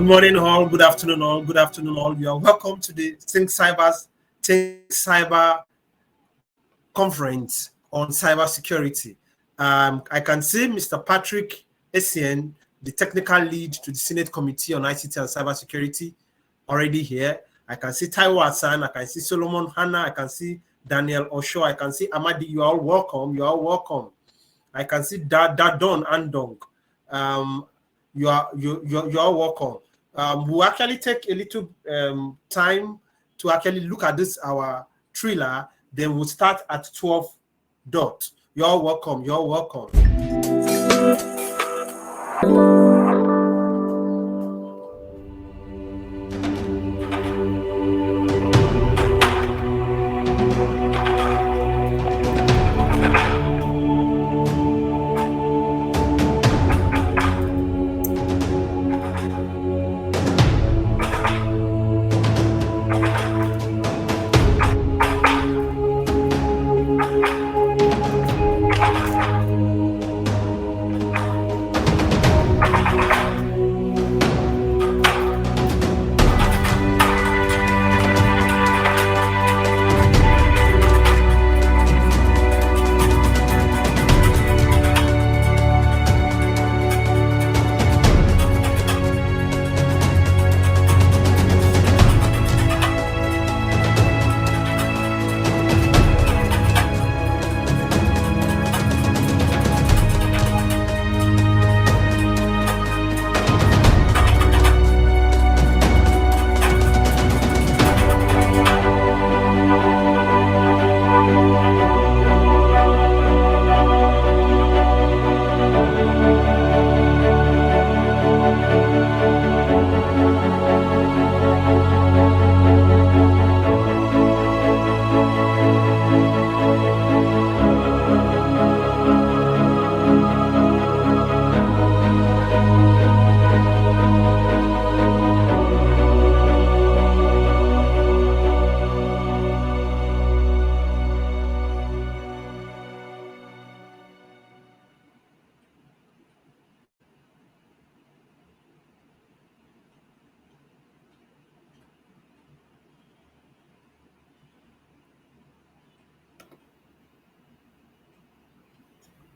morning, all. Good afternoon, all. Good afternoon, all. You are welcome to the Think Cyber conference on cybersecurity. I can see Mr. Patrick Essien, the technical lead to the Senate Committee on ICT and Cybersecurity, already here. I can see Taiwo Hassan. I can see Solomon Hanna. I can see Daniel Osho. I can see Amadi. You are all welcome. You are all welcome. I can see Dadon Andong. You're all welcome. We'll actually take a little time to actually look at this, our thriller. Then we'll start at 12 dot. You're all welcome. You're all welcome.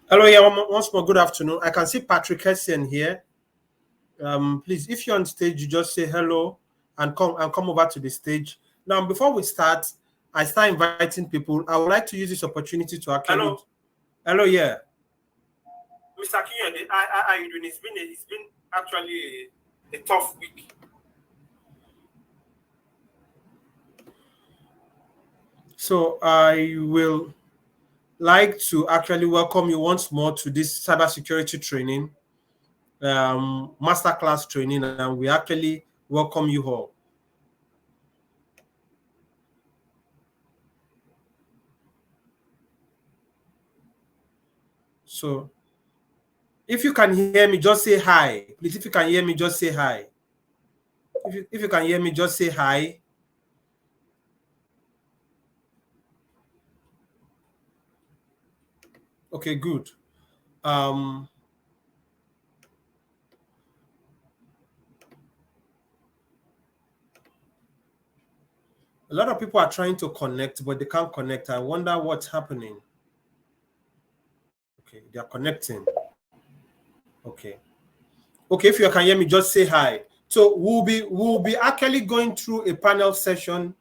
Hello, yeah, once more, good afternoon. I can see Patrick Essien here. Please, if you're on stage, you just say hello and come over to the stage. Now, before we start, I start inviting people. I would like to use this opportunity to actually. Hello, yeah. Mr. Kinyode, how are you doing? It's been actually a tough week. So I will like to actually welcome you once more to this cybersecurity training, masterclass training, and we actually welcome you all. So if you can hear me, just say hi. Please, if you can hear me, just say hi. If you can hear me, just say hi. Okay, good. A lot of people are trying to connect, but they can't connect. I wonder what's happening. Okay, they are connecting. Okay. Okay, if you can hear me, just say hi. So we'll be actually going through a panel session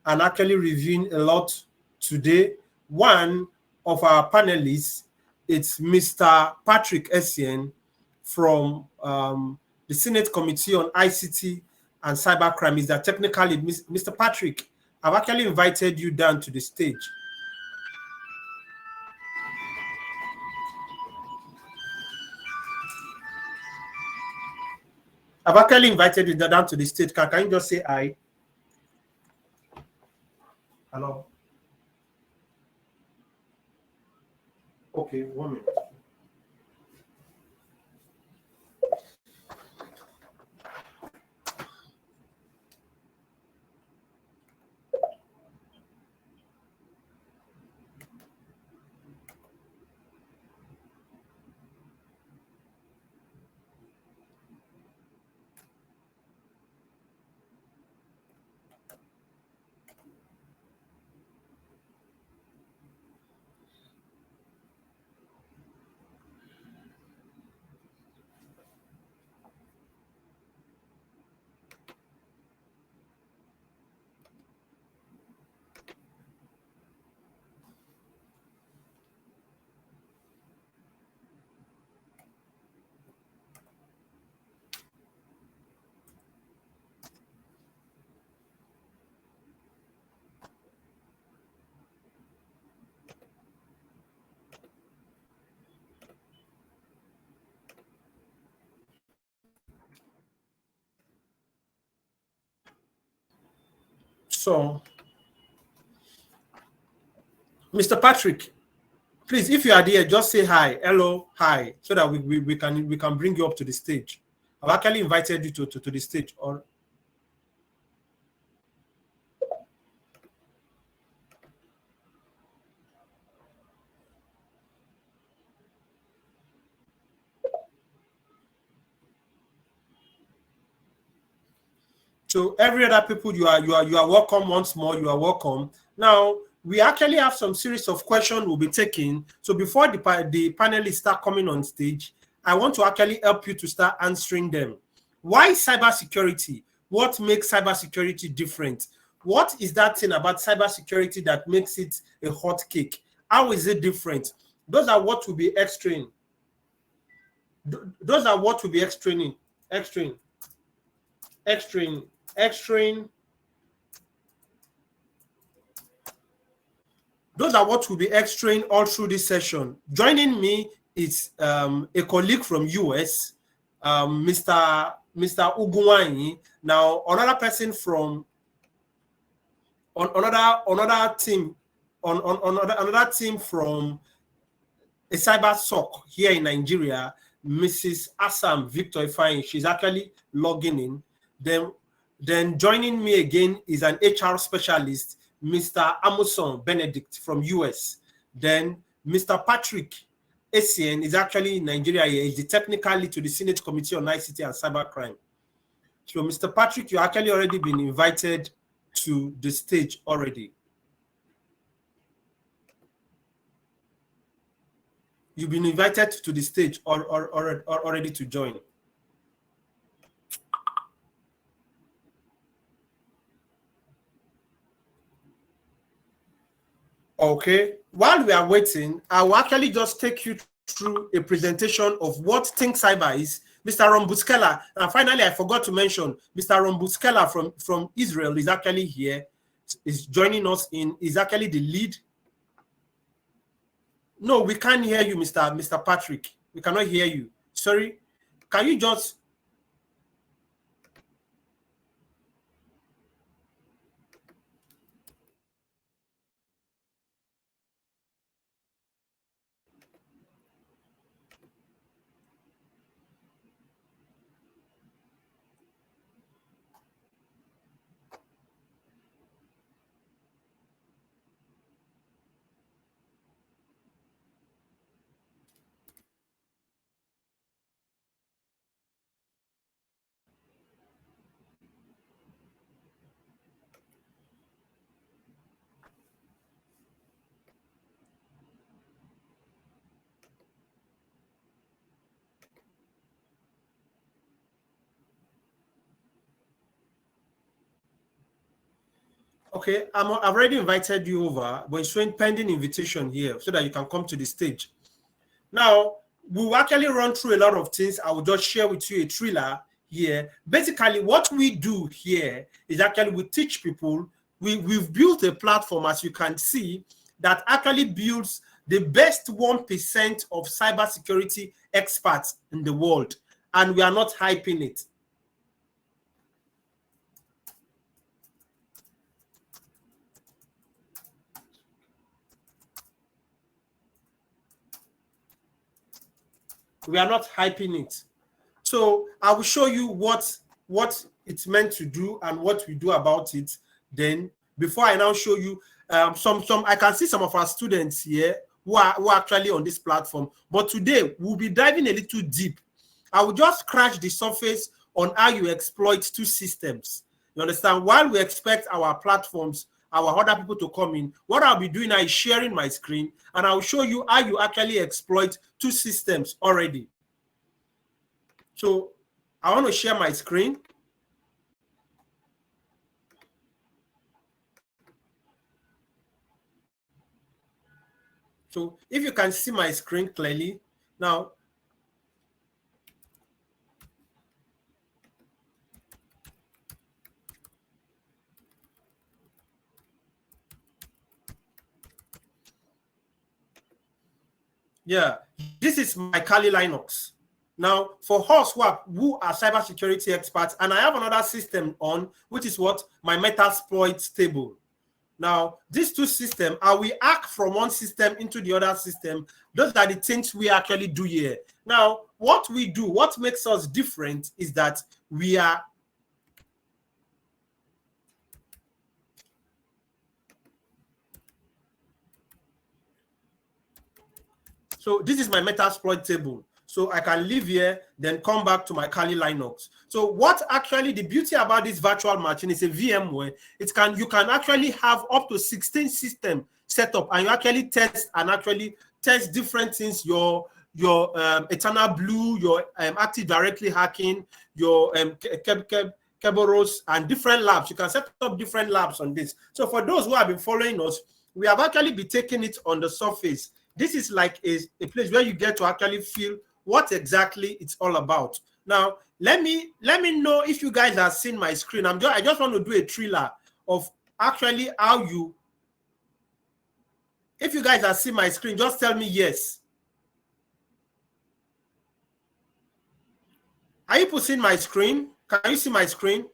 and actually reviewing a lot today. One of our panelists, it's Mr. Patrick Essien from the Senate Committee on ICT and Cybercrime. Is that technically Mr. Patrick? I've actually invited you down to the stage. I've actually invited you down to the stage. Can you just say hi? Hello. Okay, 1 minute. So, Mr. Patrick, please, if you are there, just say hi, hello, hi, so that we can bring you up to the stage. I've actually invited you to the stage. Or so every other people, you are welcome once more. You are welcome. Now we actually have some series of questions we'll be taking. So before the panelists start coming on stage, I want to actually help you to start answering them. Why cybersecurity? What makes cybersecurity different? What is that thing about cybersecurity that makes it a hot cake? How is it different? Those are what will be extreme. Those are what will be extreme. Those are what will be extracting all through this session. Joining me is a colleague from US, Mr. Ugunwanyi. Now, another person from another team another team from a cyber SOC here in Nigeria, Mrs. Assam Victor Ifeanyi. She's actually logging in. Then joining me again is an HR specialist, Mr. Amuson Benedict from US. Then Mr. Patrick Essien is actually in Nigeria. He is the technical lead to the Senate Committee on ICT and Cybercrime. So Mr. Patrick, you actually already been invited to the stage already. You've been invited to the stage or already to join. Okay, while we are waiting, I will actually just take you through a presentation of what Think Cyber is. Mr. Ron Buskela, and finally, I forgot to mention, Mr. Ron Buskela from Israel is actually here, is joining us is actually the lead. No, we can't hear you, Mr. Patrick. We cannot hear you. Sorry, can you just... Okay, I've already invited you over, but it's showing pending invitation here so that you can come to the stage. Now, we'll actually run through a lot of things. I will just share with you a thriller here. Basically, what we do here is actually we teach people. We've built a platform, as you can see, that actually builds the best 1% of cybersecurity experts in the world. And we are not hyping it. We are not hyping it. So I will show you what it's meant to do and what we do about it. Then before I now show you some I can see some of our students here who are actually on this platform. But today we'll be diving a little deep. I will just scratch the surface on how you exploit two systems. You understand? While we expect our platforms, our other people to come in, what I'll be doing now is sharing my screen, and I'll show you how you actually exploit two systems already. So I want to share my screen. So if you can see my screen clearly now. Yeah, this is my Kali Linux. Now, for us who are cybersecurity experts, and I have another system on, which is what? My Metasploit table. Now, these two systems, how we hack from one system into the other system, those are the things we actually do here. Now, what we do, what makes us different is that we are so this is my Metasploit table. So I can leave here, then come back to my Kali Linux. So what actually the beauty about this virtual machine is a VMware. You can actually have up to 16 systems set up, and you actually test different things. Your Eternal Blue, your Active Directory hacking, your Kerberos, and different labs. You can set up different labs on this. So for those who have been following us, we have actually been taking it on the surface. This is like a place where you get to actually feel what exactly it's all about. Now, let me know if you guys have seen my screen. I just want to do a thriller of actually how you. If you guys have seen my screen, just tell me yes. Are you putting my screen? Can you see my screen?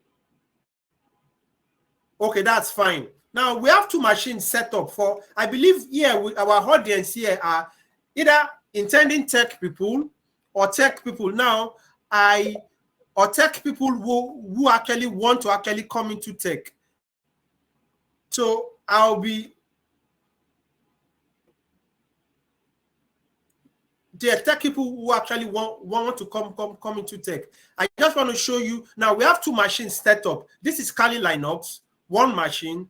Okay, that's fine. Now, we have two machines set up for, I believe here, our audience here are either intending tech people or tech people now, or tech people who actually want to actually come into tech. So I'll be, the tech people who actually want to come into tech. I just want to show you, now we have two machines set up. This is Kali Linux, one machine,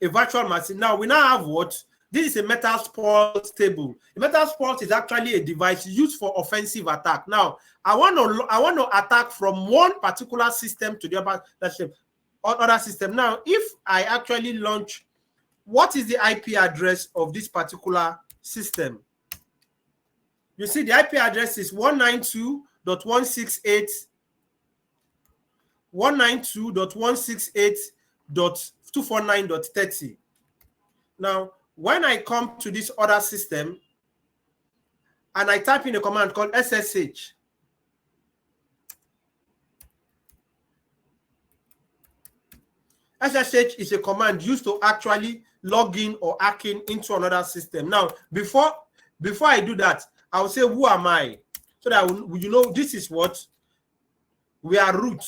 a virtual machine. Now we now have what? This is a Metasploit table. A Metasploit is actually a device used for offensive attack. Now I want to attack from one particular system to the other system. Now, if I actually launch, what is the IP address of this particular system? You see, the IP address is 192.168.249.30. Now, when I come to this other system and I type in a command called SSH, SSH is a command used to actually log in or hacking into another system. Now, before I do that, I will say, who am I? So that you know, this is what we are root.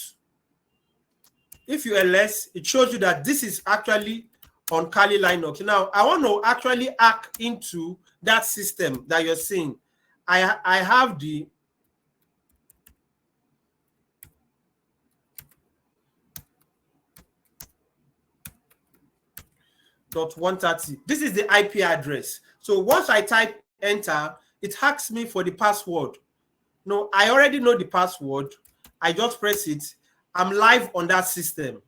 If you ls, it shows you that this is actually on Kali Linux. Now, I want to actually hack into that system that you're seeing. I have the .130. This is the IP address. So once I type enter, it asks me for the password. No, I already know the password. I just press it. I'm live on that system.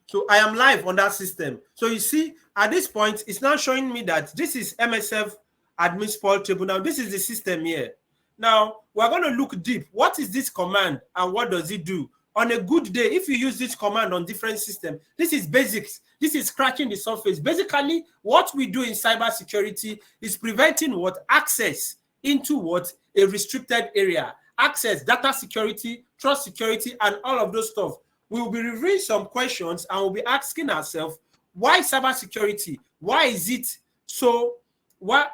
So I am live on that system. So you see, at this point, it's now showing me that this is MSF admin spoil table. Now, this is the system here. Now, we're going to look deep. What is this command and what does it do? On a good day, if you use this command on different systems, this is basics. This is scratching the surface. Basically, what we do in cybersecurity is preventing what? Access into what? A restricted area. Access, data security, trust security, and all of those stuff. We will be reviewing some questions and we'll be asking ourselves, why cybersecurity? Why is it so? Why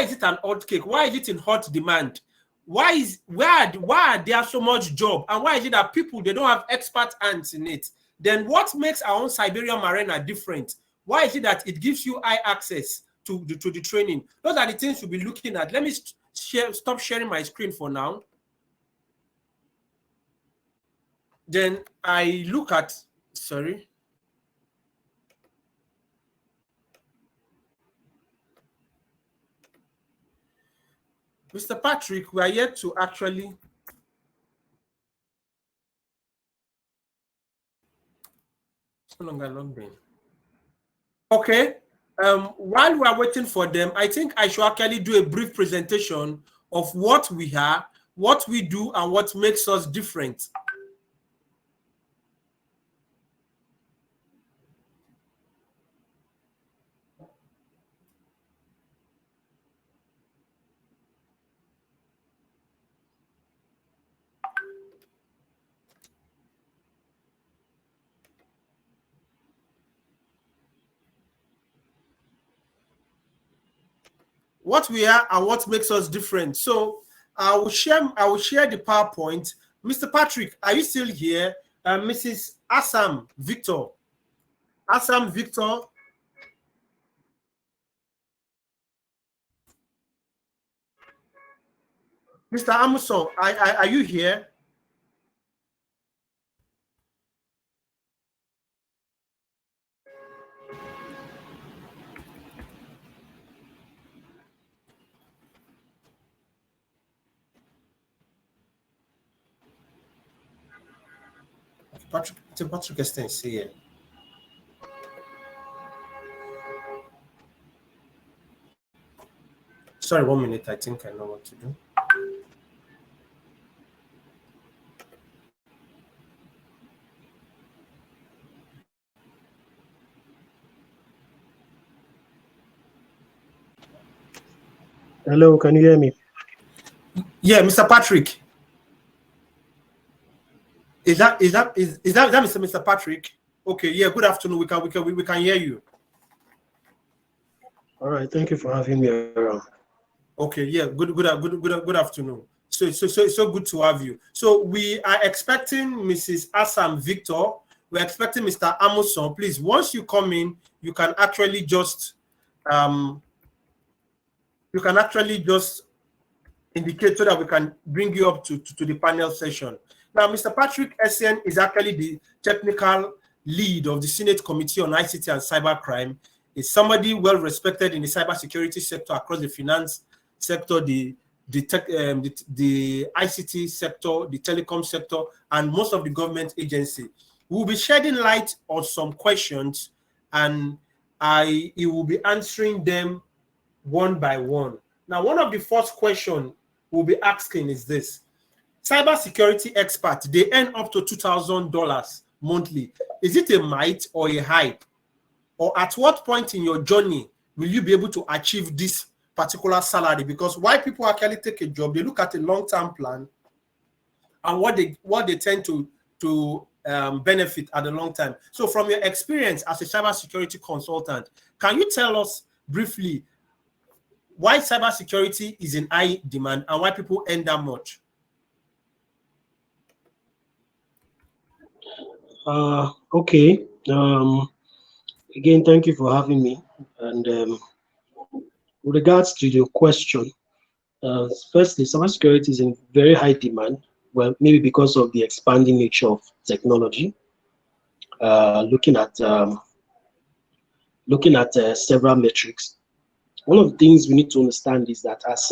is it an hot cake? Why is it in hot demand? Why are there so much job? And why is it that people, they don't have expert hands in it? Then what makes our own Siberian Marina different? Why is it that it gives you high access to the training? Those are the things we'll be looking at. Let me stop sharing my screen for now. Then I look at, sorry. Mr. Patrick, we are yet to actually. It's no longer logged in. Okay. While we are waiting for them, I think I should actually do a brief presentation of what we are, what we do, and what makes us different. what we are and what makes us different. So I will share the PowerPoint. Mr. Patrick, are you still here? Mrs. Assam Victor. Assam Victor. Mr. Amuson, are you here? Patrick is here. Sorry, 1 minute. I think I know what to do. Hello, can you hear me? Yeah, Mr. Patrick. Is that Mr. Patrick? Okay, yeah, good afternoon. We can hear you. All right, thank you for having me around. Okay, yeah, good afternoon. So good to have you. So we are expecting Mrs. Assam Victor. We're expecting Mr. Amuson. Please, once you come in, you can actually just indicate so that we can bring you up to the panel session. Now, Mr. Patrick Essien is actually the technical lead of the Senate Committee on ICT and Cybercrime. Is somebody well respected in the cybersecurity sector across the finance sector, the ICT sector, the telecom sector, and most of the government agency. We'll be shedding light on some questions, and he will be answering them one by one. Now, one of the first questions we'll be asking is this. Cybersecurity experts, they earn up to $2,000 monthly. Is it a myth or a hype? Or at what point in your journey will you be able to achieve this particular salary? Because why people actually take a job, they look at a long-term plan and what they tend to benefit at the long time. So from your experience as a cybersecurity consultant, can you tell us briefly why cybersecurity is in high demand and why people earn that much? Okay. Again, thank you for having me. And with regards to your question, firstly, cybersecurity is in very high demand. Well, maybe because of the expanding nature of technology. Looking at several metrics. One of the things we need to understand is that as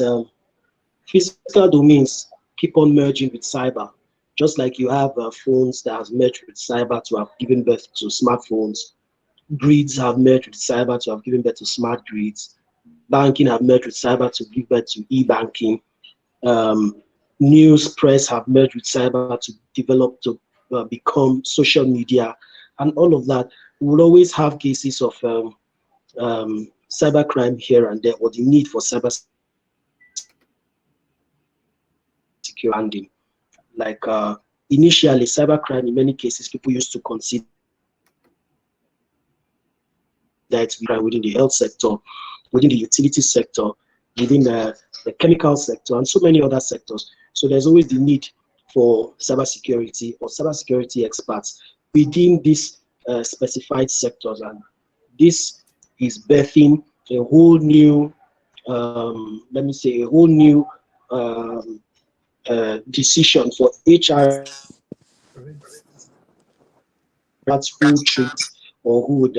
physical domains keep on merging with cyber, just like you have phones that have merged with cyber to have given birth to smartphones, grids have merged with cyber to have given birth to smart grids, banking have merged with cyber to give birth to e-banking, news press have merged with cyber to develop to become social media, and all of that. We will always have cases of cybercrime here and there, or the need for cyber security. Like initially, cybercrime in many cases people used to consider that within the health sector, within the utility sector, within the chemical sector, and so many other sectors. So there's always the need for cybersecurity or cybersecurity experts within these specified sectors, and this is birthing a whole new, let me say, a whole new decision for HR who treat or who would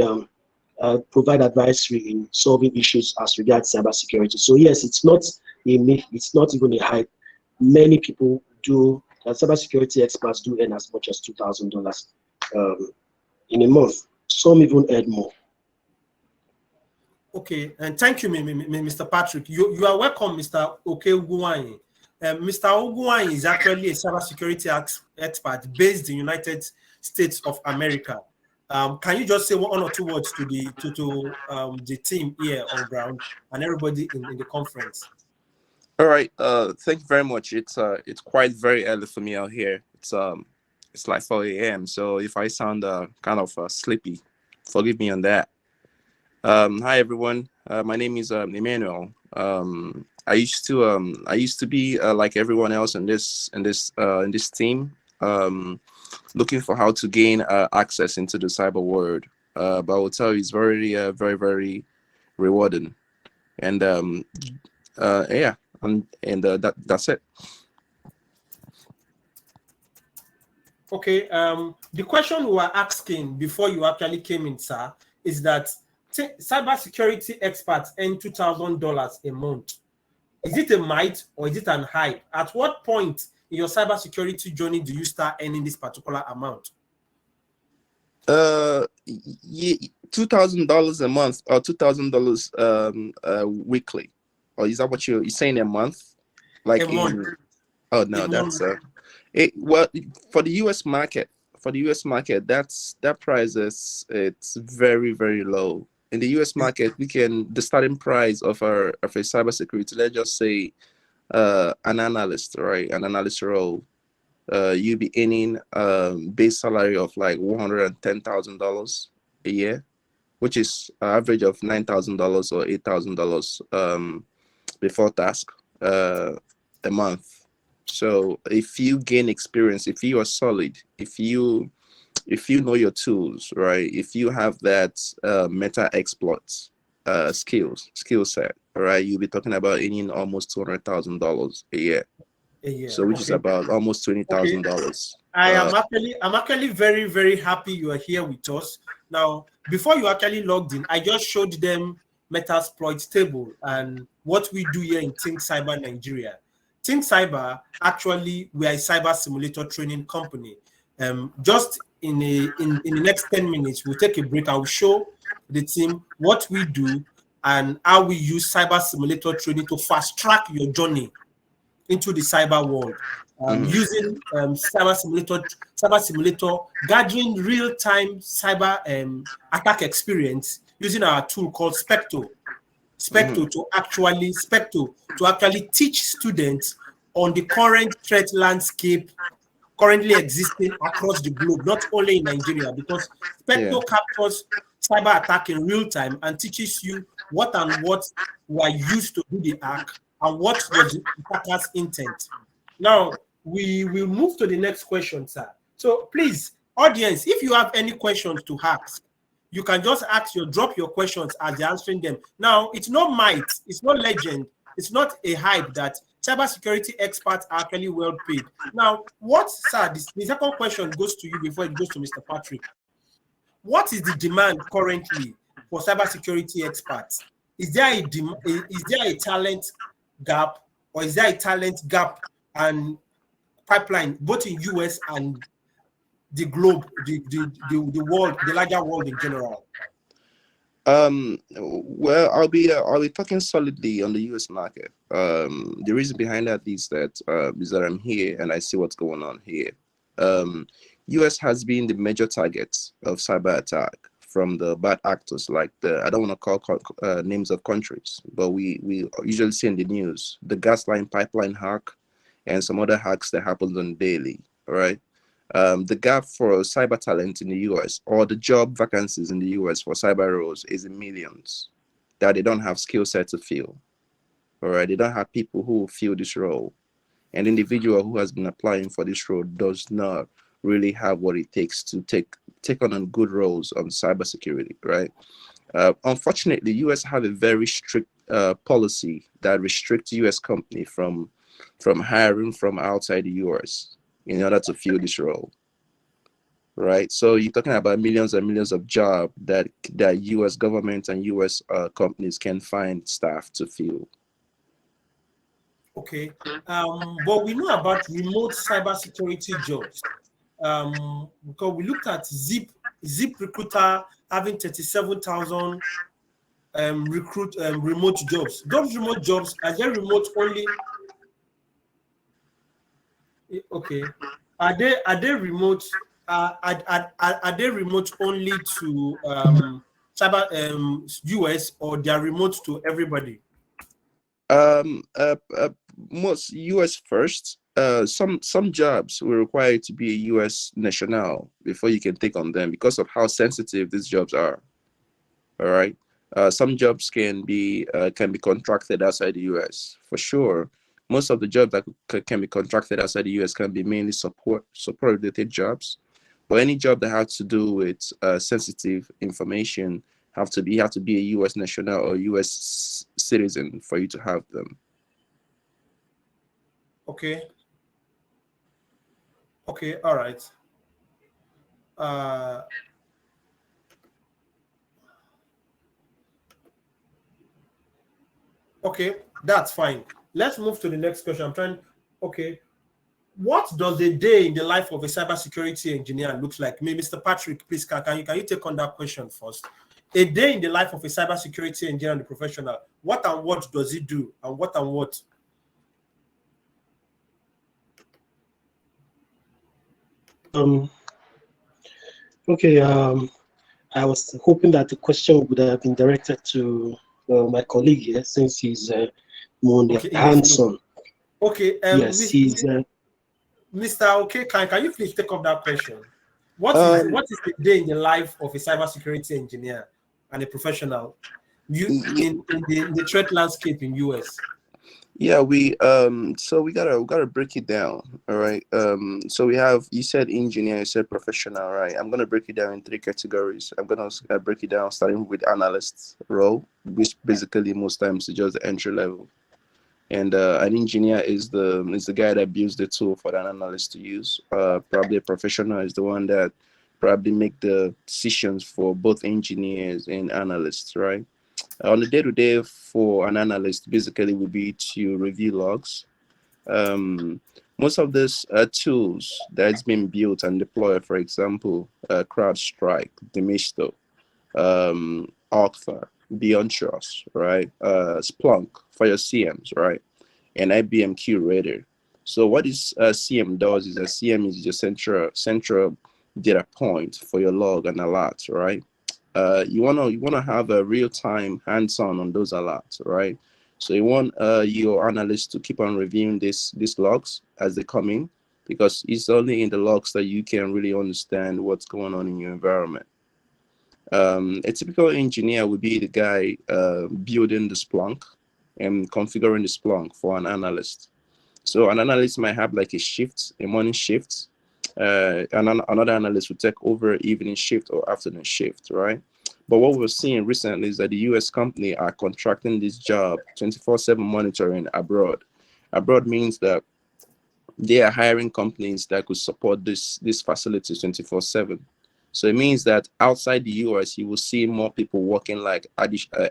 provide advisory in solving issues as regards cybersecurity. So yes, it's not a myth, it's not even a hype. Many people do, cybersecurity experts do earn as much as $2,000 in a month. Some even earn more. Okay, and thank you, Mr. Patrick. You are welcome, Mr. Oke-Ogunwanyi. Mr. Ogunwanyi is actually a cybersecurity expert based in the United States of America. Can you just say one or two words to the team here on ground and everybody in the conference? All right. Thank you very much. It's quite very early for me out here. It's like 4 a.m. So if I sound kind of sleepy, forgive me on that. Hi everyone. My name is Emmanuel. I used to be like everyone else in this team, looking for how to gain access into the cyber world. But I will tell you, it's very very rewarding. And yeah, and that's it. Okay. The question we were asking before you actually came in, sir, is that cybersecurity experts earn $2,000 a month. Is it a myth or is it an hype? At what point in your cybersecurity journey do you start earning this particular amount? Yeah, $2,000 a month or $2,000 weekly, or is that what you're saying a month? Like A month. oh no, A that's month. it. Well, for the U.S. market, that price it's very low. In the U.S. market, the starting price of a cybersecurity, let's just say an analyst, right? An analyst role, you'll be earning base salary of like $110,000 a year, which is an average of $9,000 or $8,000 before tax a month. So if you gain experience, if you are solid, if you know your tools, right? If you have that meta exploits skill set, right? You'll be talking about earning almost $200,000 a year. A year. So which is Okay. about almost $20,000. I'm actually very happy you are here with us. Now, before you actually logged in, I just showed them Metasploit table and what we do here in Think Cyber Nigeria. Think Cyber, actually, we are a cyber simulator training company. Just in the next 10 minutes, we'll take a break. I will show the team what we do and how we use cyber simulator training to fast track your journey into the cyber world, using cyber simulator, gathering real-time cyber attack experience using our tool called Specto to actually teach students on the current threat landscape currently existing across the globe, not only in Nigeria, because Specto captures cyber attack in real time and teaches you what were used to do the hack and what was the attacker's intent. Now, we will move to the next question, sir. So please, audience, if you have any questions to ask, you can just drop your questions as you're answering them. Now, it's not might, it's not legend, it's not a hype that cybersecurity experts are actually well paid. Now, sir, the second question goes to you before it goes to Mr. Patrick. What is the demand currently for cybersecurity experts? Is there a talent gap, or is there a talent gap and pipeline both in US and the globe, the world, the larger world in general? Well, I'll be talking solidly on the US market. The reason behind that is that I'm here and I see what's going on here. US has been the major target of cyber attack from the bad actors, like I don't want to call names of countries, but we usually see in the news the gas line pipeline hack and some other hacks that happens on daily. All right. The gap for cyber talent in the US, or the job vacancies in the US for cyber roles, is in millions that they don't have skill set to fill. All right. They don't have people who fill this role. An individual who has been applying for this role does not really have what it takes to take on good roles of cybersecurity, right? Unfortunately, the US have a very strict policy that restricts US company from hiring from outside the US in order to fill this role, right? So you're talking about millions and millions of jobs that US government and US companies can find staff to fill. Okay, but we know about remote cybersecurity jobs. Because we looked at Zip Recruiter having 37,000 remote jobs. Those remote jobs, are they remote only? Okay, are they remote? Are they remote only to cyber US, or they are remote to everybody? Most US first. Some jobs will require you to be a US national before you can take on them because of how sensitive these jobs are. All right. Some jobs can be contracted outside the US for sure. Most of the jobs that can be contracted outside the US can be mainly support related jobs, but any job that has to do with sensitive information you have to be a US national or US citizen for you to have them. Okay. Okay, all right. Okay, that's fine. Let's move to the next question. Okay. What does a day in the life of a cybersecurity engineer looks like? Mr. Patrick, please, can you take on that question first? A day in the life of a cybersecurity engineer and a professional, what and what does he do, and what and what? Okay. I was hoping that the question would have been directed to my colleague here, since he's more on the hands-on. Okay. Yes, he's. Mr. Okay, can you please take up that question? What is the day in the life of a cybersecurity engineer and a professional in the threat landscape in US? Yeah, so we gotta break it down. All right. So you said engineer, you said professional, right? I'm gonna break it down in 3 categories. I'm gonna break it down starting with analyst role, which basically most times is just the entry level. And an engineer is the guy that builds the tool for an analyst to use. Probably a professional is the one that probably make the decisions for both engineers and analysts, right? On the day-to-day for an analyst, basically would be to review logs. Most of these tools that's been built and deployed, for example, CrowdStrike, Demisto, Okta, BeyondTrust, right? Splunk for your CMs, right? And IBM QRadar. So what this CM does is a CM is your central data point for your log and alerts, right? You wanna have a real-time hands-on on those alerts, right? So you want your analyst to keep on reviewing these logs as they come in, because it's only in the logs that you can really understand what's going on in your environment. A typical engineer would be the guy building the Splunk and configuring the Splunk for an analyst. So an analyst might have like a morning shift, and another analyst would take over evening shift or afternoon shift, right? But what we're seeing recently is that the US company are contracting this job 24/7 monitoring abroad. Abroad means that they are hiring companies that could support this facilities 24/7. So it means that outside the US, you will see more people working like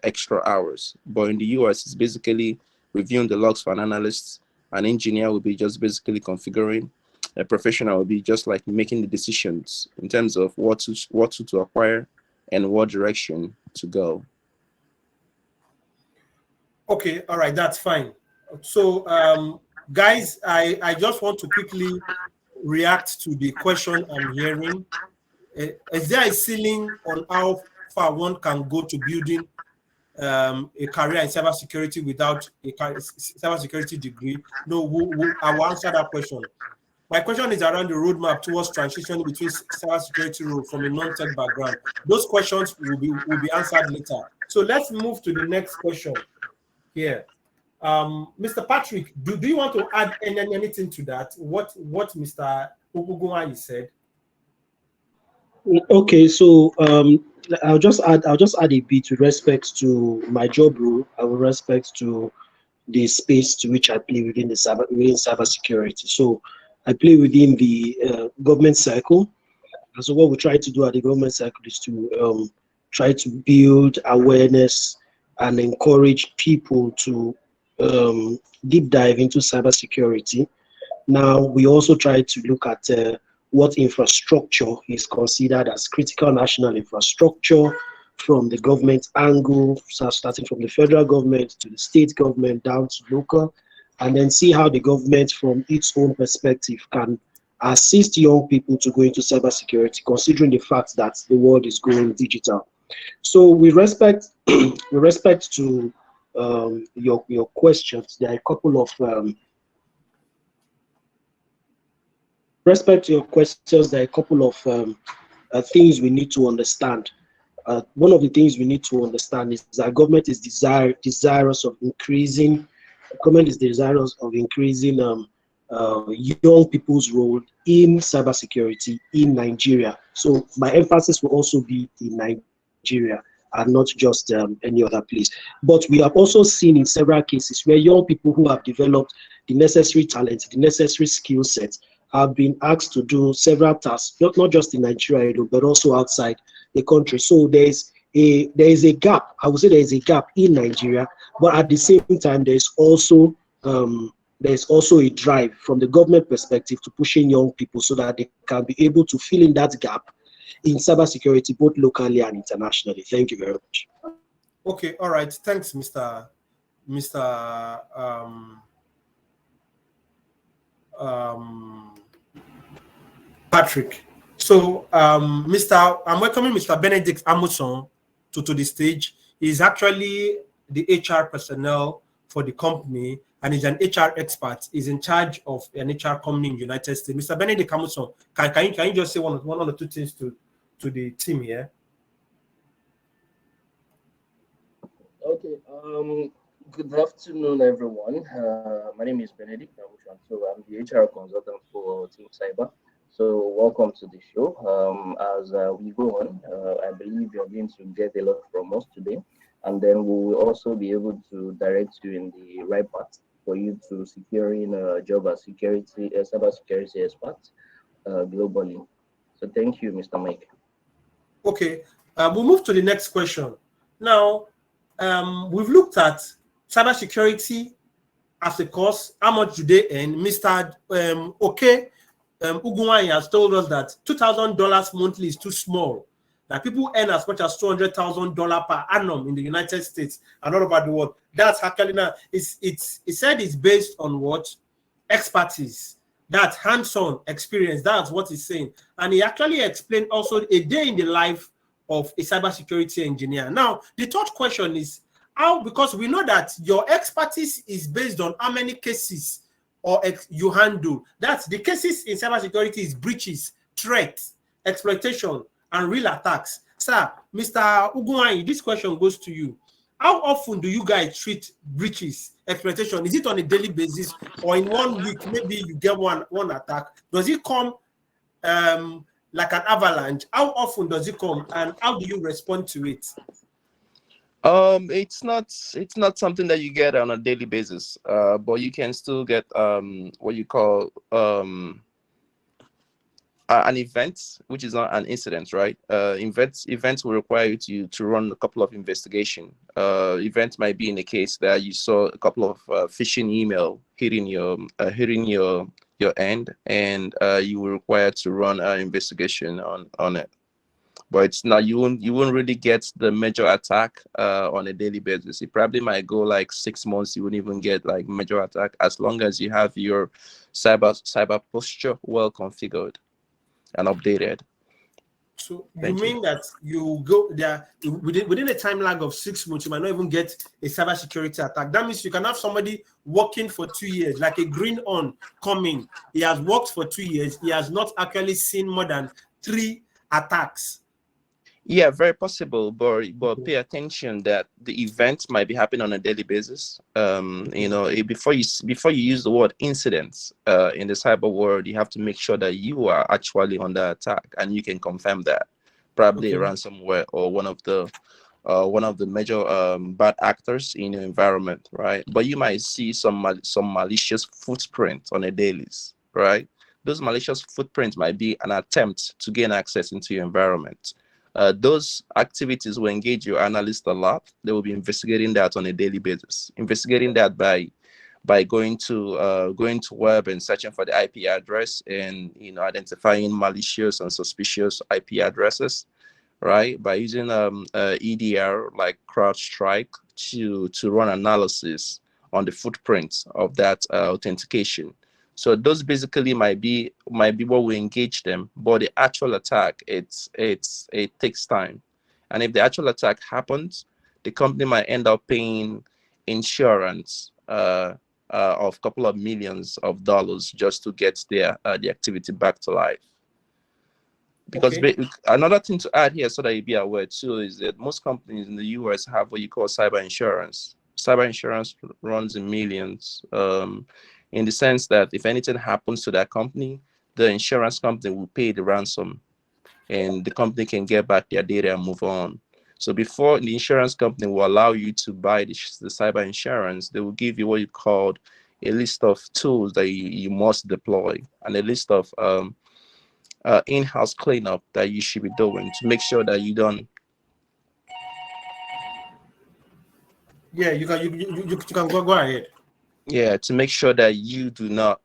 extra hours. But in the US, it's basically reviewing the logs for an analyst. An engineer will be just basically configuring. A professional will be just like making the decisions in terms of what to acquire and what direction to go. Okay, all right, that's fine. So, guys, I just want to quickly react to the question I'm hearing. Is there a ceiling on how far one can go to building a career in cybersecurity without a cybersecurity degree? No, I will answer that question. My question is around the roadmap towards transitioning between cybersecurity role from a non-tech background. Those questions will be answered later. So let's move to the next question here. Mr. Patrick, do you want to add anything to that? What Mr. Ogugunwa said? Okay, so I'll just add a bit with respect to my job role and with respect to the space to which I play within cybersecurity. So I play within the government cycle. And so what we try to do at the government cycle is to try to build awareness and encourage people to deep dive into cybersecurity. Now, we also try to look at what infrastructure is considered as critical national infrastructure from the government angle, so starting from the federal government to the state government down to local, and then see how the government from its own perspective can assist young people to go into cybersecurity, considering the fact that the world is going digital. So with respect to your questions, there are a couple of things we need to understand one of the things we need to understand is that government is desirous of increasing. Government is desirous of increasing young people's role in cybersecurity in Nigeria. So my emphasis will also be in Nigeria and not just any other place. But we have also seen in several cases where young people who have developed the necessary talent, the necessary skill sets, have been asked to do several tasks, not just in Nigeria, but also outside the country. So there is a gap. I would say there is a gap in Nigeria, but at the same time, there's also a drive from the government perspective to pushing young people so that they can be able to fill in that gap in cybersecurity, both locally and internationally. Thank you very much. Okay, all right. Thanks, Mr. Patrick. So, I'm welcoming Mr. Benedict Amuson to the stage. He's actually the HR personnel for the company, and he's an HR expert. He's in charge of an HR company in the United States. Mr. Benedict Amuson, can you just say one or two things to the team here? Okay. Good afternoon, everyone. My name is Benedict Amuson. So I'm the HR consultant for Team Cyber. So welcome to the show. As we go on, I believe you're going to get a lot from us today, and then we will also be able to direct you in the right path for you to securing a job as cybersecurity expert globally. So thank you, Mr. Mike. Okay, we'll move to the next question. Now, we've looked at cybersecurity as a course. How much do they earn? Mr. Uguanyi has told us that $2,000 monthly is too small. That people earn as much as $200,000 per annum in the United States and all over the world. That's actually now it said it's based on what? Expertise. That's hands-on experience. That's what he's saying. And he actually explained also a day in the life of a cybersecurity engineer. Now, the third question is how, because we know that your expertise is based on how many cases you handle. That's the cases in cybersecurity is breaches, threats, exploitation, and real attacks. Sir, Mr. Uguanyi, this question goes to you. How often do you guys treat breaches, exploitation? Is it on a daily basis, or in 1 week maybe you get one attack? Does it come like an avalanche? How often does it come, and how do you respond to it? It's not something that you get on a daily basis, but you can still get what you call an event, which is not an incident, right? Events will require you to run a couple of investigation. Events might be in the case that you saw a couple of phishing email hitting your end, and you were required to run an investigation on it. But it's not, you won't really get the major attack on a daily basis. It probably might go like 6 months. You wouldn't even get like major attack as long as you have your cyber posture well configured and updated. So you mean that you go there within a time lag of 6 months, you might not even get a cybersecurity attack. That means you can have somebody working for 2 years, like a green on coming. He has worked for 2 years. He has not actually seen more than 3 attacks. Yeah, very possible, but pay attention that the event might be happening on a daily basis. Before you use the word incidents in the cyber world, you have to make sure that you are actually under attack, and you can confirm that. Probably a ransomware or one of the major bad actors in your environment, right? But you might see some malicious footprint on a dailies, right? Those malicious footprints might be an attempt to gain access into your environment. Those activities will engage your analyst a lot. They will be investigating that on a daily basis. Investigating that by going to web and searching for the IP address and identifying malicious and suspicious IP addresses, right? By using EDR like CrowdStrike to run analysis on the footprint of that authentication. So those basically might be what we engage them, but the actual attack it takes time, and if the actual attack happens, the company might end up paying insurance of a couple of millions of dollars just to get the activity back to life. Because Okay. another thing to add here, so that you be aware too, is that most companies in the US have what you call cyber insurance. Cyber insurance runs in millions, in the sense that if anything happens to that company, the insurance company will pay the ransom, and the company can get back their data and move on. So before the insurance company will allow you to buy the cyber insurance, they will give you what you call a list of tools that you must deploy, and a list of in-house cleanup that you should be doing to make sure that you don't. Yeah, you can go ahead. Yeah, to make sure that you do not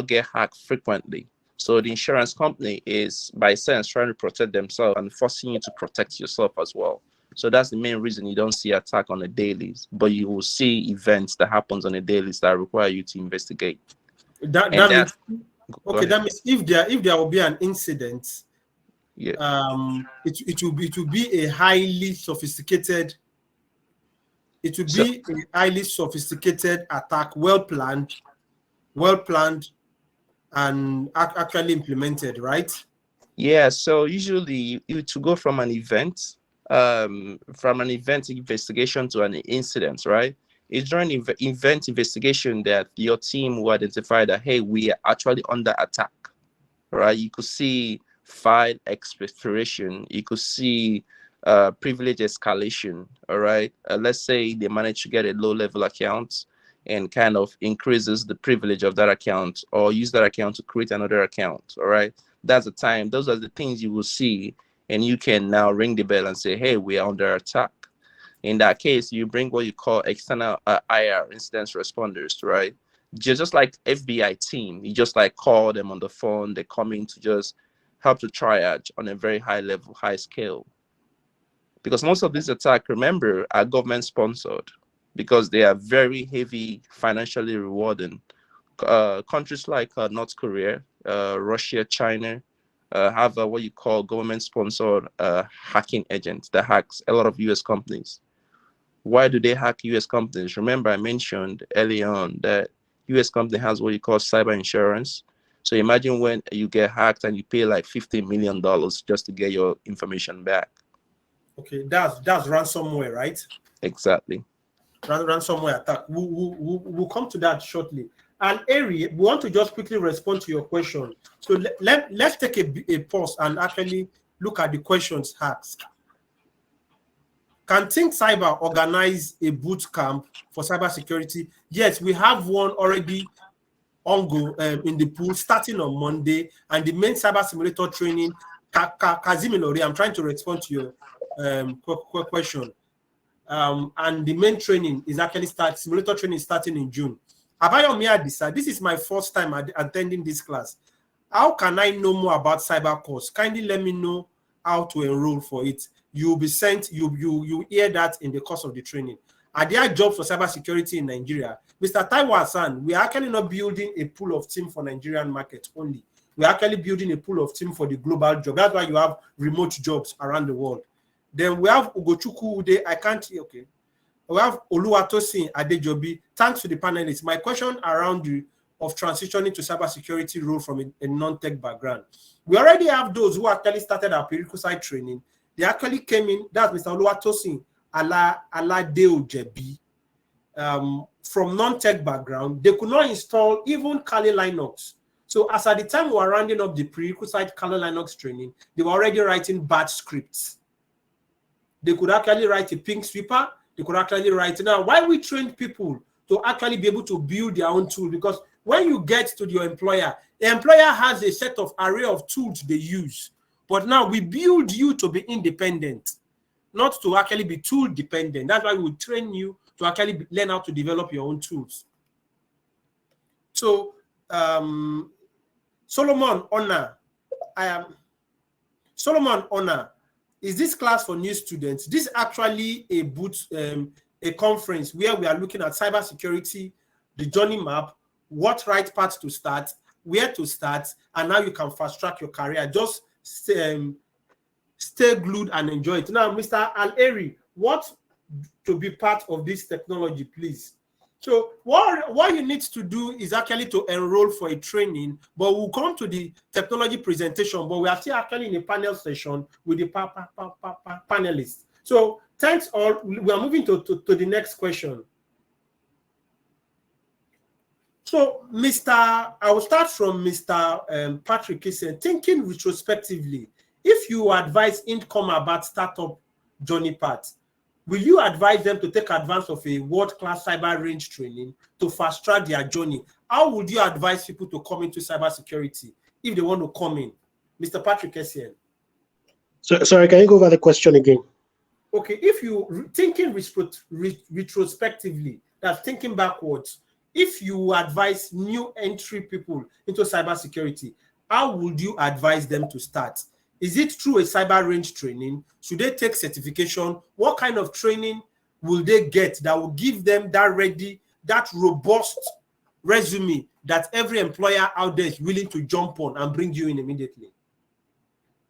get hacked frequently. So the insurance company is, by sense, trying to protect themselves and forcing you to protect yourself as well. So that's the main reason you don't see attack on the dailies, but you will see events that happens on the dailies that require you to investigate. That means okay. That means if there will be an incident, yeah, it will be a highly sophisticated. It will be a highly sophisticated attack, well planned, and actually implemented, right? Yeah. So usually you to go from an event investigation to an incident, right? It's during event investigation that your team will identify that, hey, we are actually under attack, right? You could see file expiration, you could see privilege escalation, all right? Let's say they manage to get a low-level account and kind of increases the privilege of that account, or use that account to create another account, all right? That's the time. Those are the things you will see, and you can now ring the bell and say, hey, we are under attack. In that case, you bring what you call external IR, incident responders, right? Just like FBI team, you just like call them on the phone. They come in to just help to triage on a very high level, high scale. Because most of these attacks, remember, are government sponsored, because they are very heavy, financially rewarding. Countries like North Korea, Russia, China, have what you call government-sponsored hacking agents that hacks a lot of U.S. companies. Why do they hack U.S. companies? Remember, I mentioned early on that U.S. company has what you call cyber insurance. So imagine when you get hacked and you pay like $50 million just to get your information back. Okay, that's ransomware, right? Exactly. Ransomware attack. We'll come to that shortly. And Ari, we want to just quickly respond to your question. So let's take a pause and actually look at the questions asked. Can Think Cyber organize a boot camp for cybersecurity? Yes, we have one already in the pool starting on Monday, and the main cyber simulator training. Kazim Ilori, I'm trying to respond to your question. And the main training is actually simulator training starting in June. Abayomi Adisa, this is my first time attending this class. How can I know more about cyber course? Kindly let me know how to enroll for it. You'll be sent, you hear that in the course of the training. Are there jobs for cybersecurity in Nigeria? Mr. Taiwo Hassan, we are actually not building a pool of team for Nigerian market only. We're actually building a pool of team for the global job. That's why you have remote jobs around the world. Then we have Ugochukwu Ude. I can't, okay. We have Oluwatosin Adejobi. Thanks to the panelists. My question around you of transitioning to cybersecurity role from a non-tech background. We already have those who actually started our prerequisite training. They actually came in, that's Mr. Oluwatosin Aladeojebi, from non-tech background. They could not install even Kali Linux. So as at the time we were rounding up the prerequisite Kali Linux training, they were already writing batch scripts. They could actually write a ping sweeper. They could actually write. Now, why we train people to actually be able to build their own tool? Because when you get to your employer, the employer has a set of array of tools they use. But now we build you to be independent, not to actually be tool dependent. That's why we train you to actually learn how to develop your own tools. So, Solomon Honor, Solomon Honor. Is this class for new students? This is actually a conference where we are looking at cybersecurity, the journey map, what right path to start, where to start, and now you can fast track your career. Just stay glued and enjoy it. Now, Mr. Al-Eri, what to be part of this technology, please? So what you need to do is actually to enroll for a training, but we'll come to the technology presentation, but we are still actually in a panel session with the panelists. So thanks all. We are moving to the next question. So I will start from Mr. Patrick Kissen. Thinking retrospectively, if you advise income about startup journey path, will you advise them to take advantage of a world-class cyber range training to fast-track their journey? How would you advise people to come into cybersecurity if they want to come in? Mr. Patrick Essien. Sorry, can you go over the question again? Okay, if you thinking retrospectively, that's thinking backwards, if you advise new entry people into cybersecurity, how would you advise them to start? Is it through a cyber range training? Should they take certification? What kind of training will they get that will give them that robust resume that every employer out there is willing to jump on and bring you in immediately?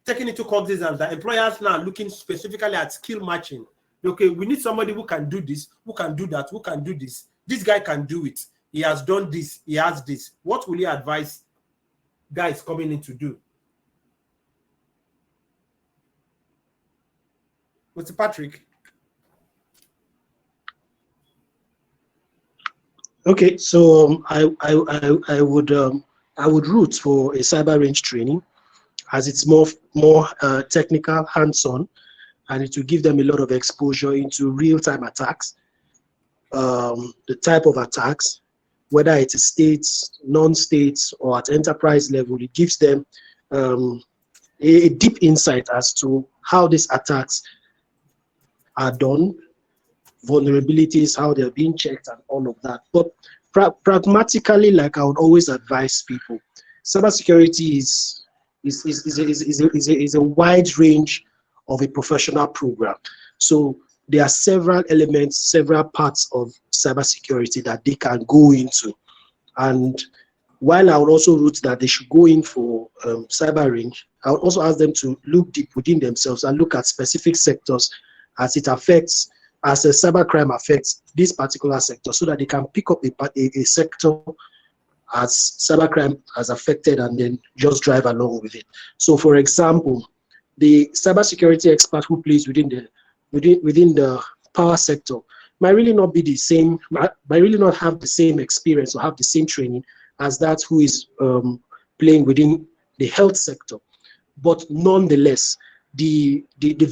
Taking into cognizance that employers now are looking specifically at skill matching. Okay, we need somebody who can do this, who can do that, who can do this. This guy can do it. He has done this. He has this. What will you advise guys coming in to do? Mr. Patrick. Okay, so I would root for a cyber range training, as it's more technical, hands-on, and it will give them a lot of exposure into real-time attacks, the type of attacks, whether it is states, non-states, or at enterprise level. It gives them a deep insight as to how these attacks are done, vulnerabilities, how they're being checked, and all of that. But pragmatically, like I would always advise people, cybersecurity is a wide range of a professional program. So there are several elements, several parts of cybersecurity that they can go into. And while I would also root that they should go in for cyber range, I would also ask them to look deep within themselves and look at specific sectors as it affects, as a cybercrime affects this particular sector, so that they can pick up a sector as cybercrime has affected and then just drive along with it. So for example, the cybersecurity expert who plays within the power sector might really not be the same, might really not have the same experience or have the same training as that who is playing within the health sector. But nonetheless, the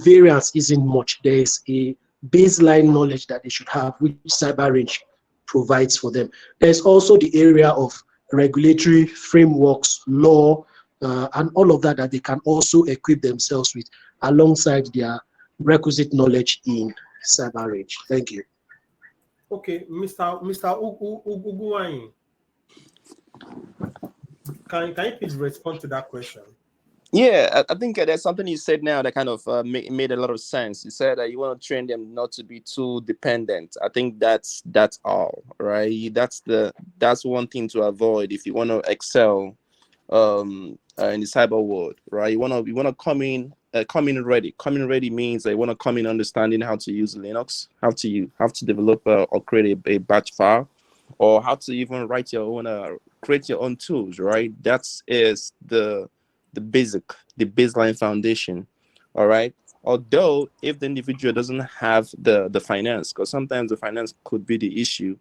variance isn't much. There is a baseline knowledge that they should have, which cyber range provides for them. There's also the area of regulatory frameworks, law, and all of that they can also equip themselves with alongside their requisite knowledge in cyber range. Thank you. Okay, Mr. Uguain, can you please respond to that question? Yeah, I think there's something you said now that kind of made a lot of sense. You said that you want to train them not to be too dependent. I think that's all, right? That's one thing to avoid if you want to excel in the cyber world, right? You want to come in ready. Coming ready means that you want to come in understanding how to use Linux, how to develop or create a batch file, or how to even write your own, create your own tools, right? That is the baseline foundation. All right. Although if the individual doesn't have the finance, because sometimes the finance could be the issue,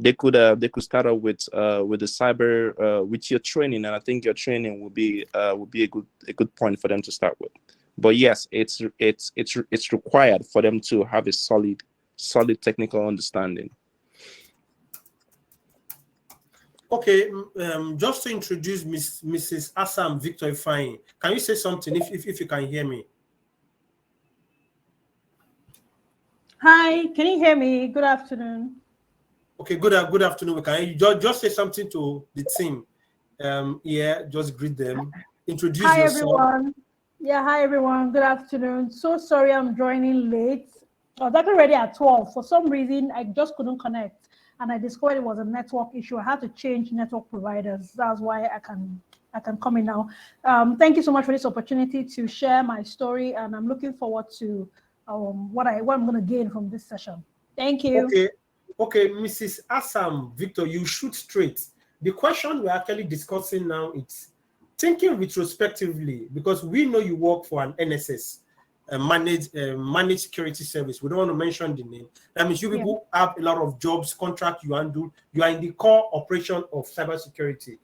they could start out with the cyber with your training, and I think your training will be a good point for them to start with. But yes, it's required for them to have a solid technical understanding. Okay, just to introduce Mrs. Assam Victor Ifeanyi, can you say something if you can hear me? Hi, can you hear me? Good afternoon. Okay, good afternoon. We can just say something to the team. Yeah, just greet them. Introduce yourself. Everyone. Yeah, hi everyone. Good afternoon. So sorry I'm joining late. I was actually ready at 12. For some reason, I just couldn't connect. And I discovered it was a network issue. I had to change network providers. That's why I can come in now. Thank you so much for this opportunity to share my story, and I'm looking forward to what I'm going to gain from this session. Thank you. Okay, Mrs. Assam, Victor, you shoot straight. The question we're actually discussing now is thinking retrospectively, because we know you work for an NSS, managed security service. We don't want to mention the name. That means you people have a lot of jobs, contract you handle. You are in the core operation of cybersecurity.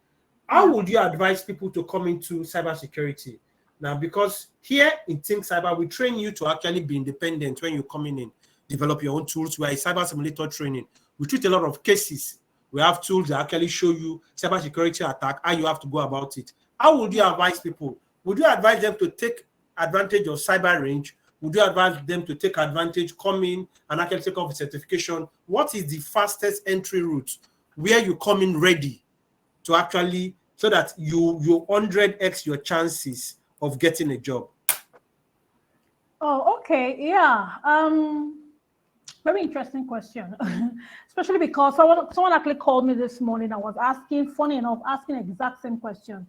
How would you advise people to come into cybersecurity? Now, because here in Think Cyber, we train you to actually be independent when you're coming in, develop your own tools. We are a cyber simulator training. We treat a lot of cases. We have tools that actually show you cybersecurity attack, how you have to go about it. How would you advise people? Would you advise them to take advantage of cyber range? Would you advise them to take advantage, come in and actually take off a certification? What is the fastest entry route where you come in ready to actually, so that you 100x your chances of getting a job? Oh, okay. Yeah. Very interesting question, especially because someone actually called me this morning. I was asking, funny enough, asking the exact same question.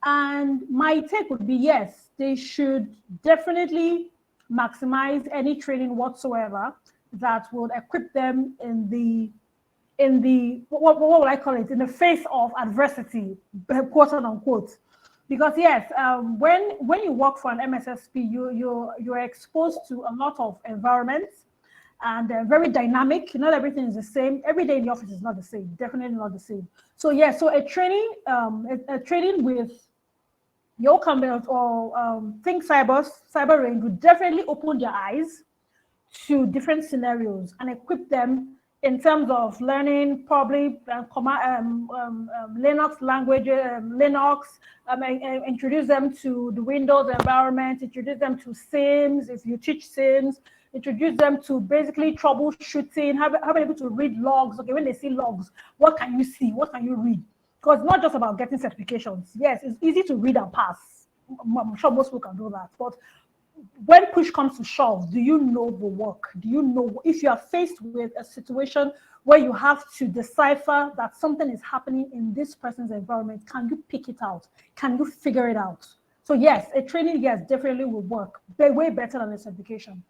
And my take would be, yes, they should definitely maximize any training whatsoever that would equip them in the what would I call it, in the face of adversity, quote unquote. Because yes, when you work for an MSSP, you're exposed to a lot of environments, and they're very dynamic. Not everything is the same. Every day in the office is not the same. Definitely not the same. So yeah, so a training with your company or Think Cyber Range would definitely open their eyes to different scenarios and equip them in terms of learning probably Linux language, Linux, introduce them to the Windows environment, introduce them to SIMs, if you teach SIMs, introduce them to basically troubleshooting, having able to read logs. Okay, when they see logs, what can you see? What can you read? Because it's not just about getting certifications. Yes, it's easy to read and pass. I'm sure most people can do that. But when push comes to shove, do you know the work? Do you know if you are faced with a situation where you have to decipher that something is happening in this person's environment? Can you pick it out? Can you figure it out? So yes, a training, yes, definitely will work. Way better than a certification.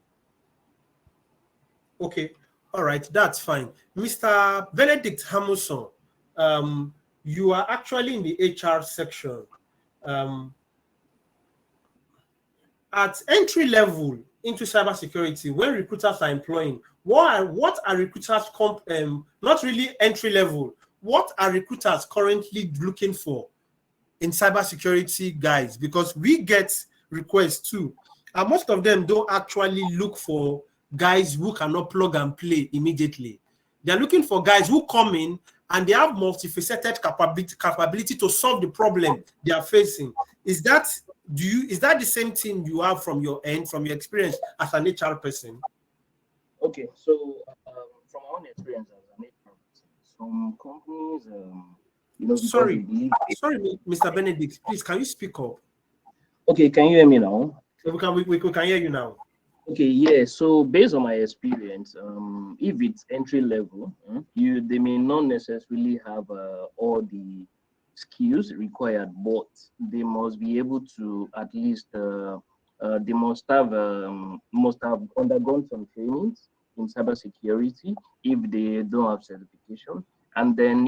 Okay, all right, that's fine. Mr. Benedict Hamuson, you are actually in the HR section. At entry level into cybersecurity, when recruiters are employing, what are recruiters not really entry level? What are recruiters currently looking for in cybersecurity, guys? Because we get requests too, and most of them don't actually look for guys who cannot plug and play immediately. They're looking for guys who come in and they have multifaceted capability to solve the problem they are facing. Is that the same thing you have from your end, from your experience as an HR person? Okay, so from our own experience as an HR person, some companies, Sorry, Mr. Benedict, please, can you speak up? Okay, can you hear me now? We can hear you now. Okay, yeah. So based on my experience, if it's entry level, they may not necessarily have all the skills required, but they must be able to at least they must have undergone some trainings in cybersecurity if they don't have certification. And then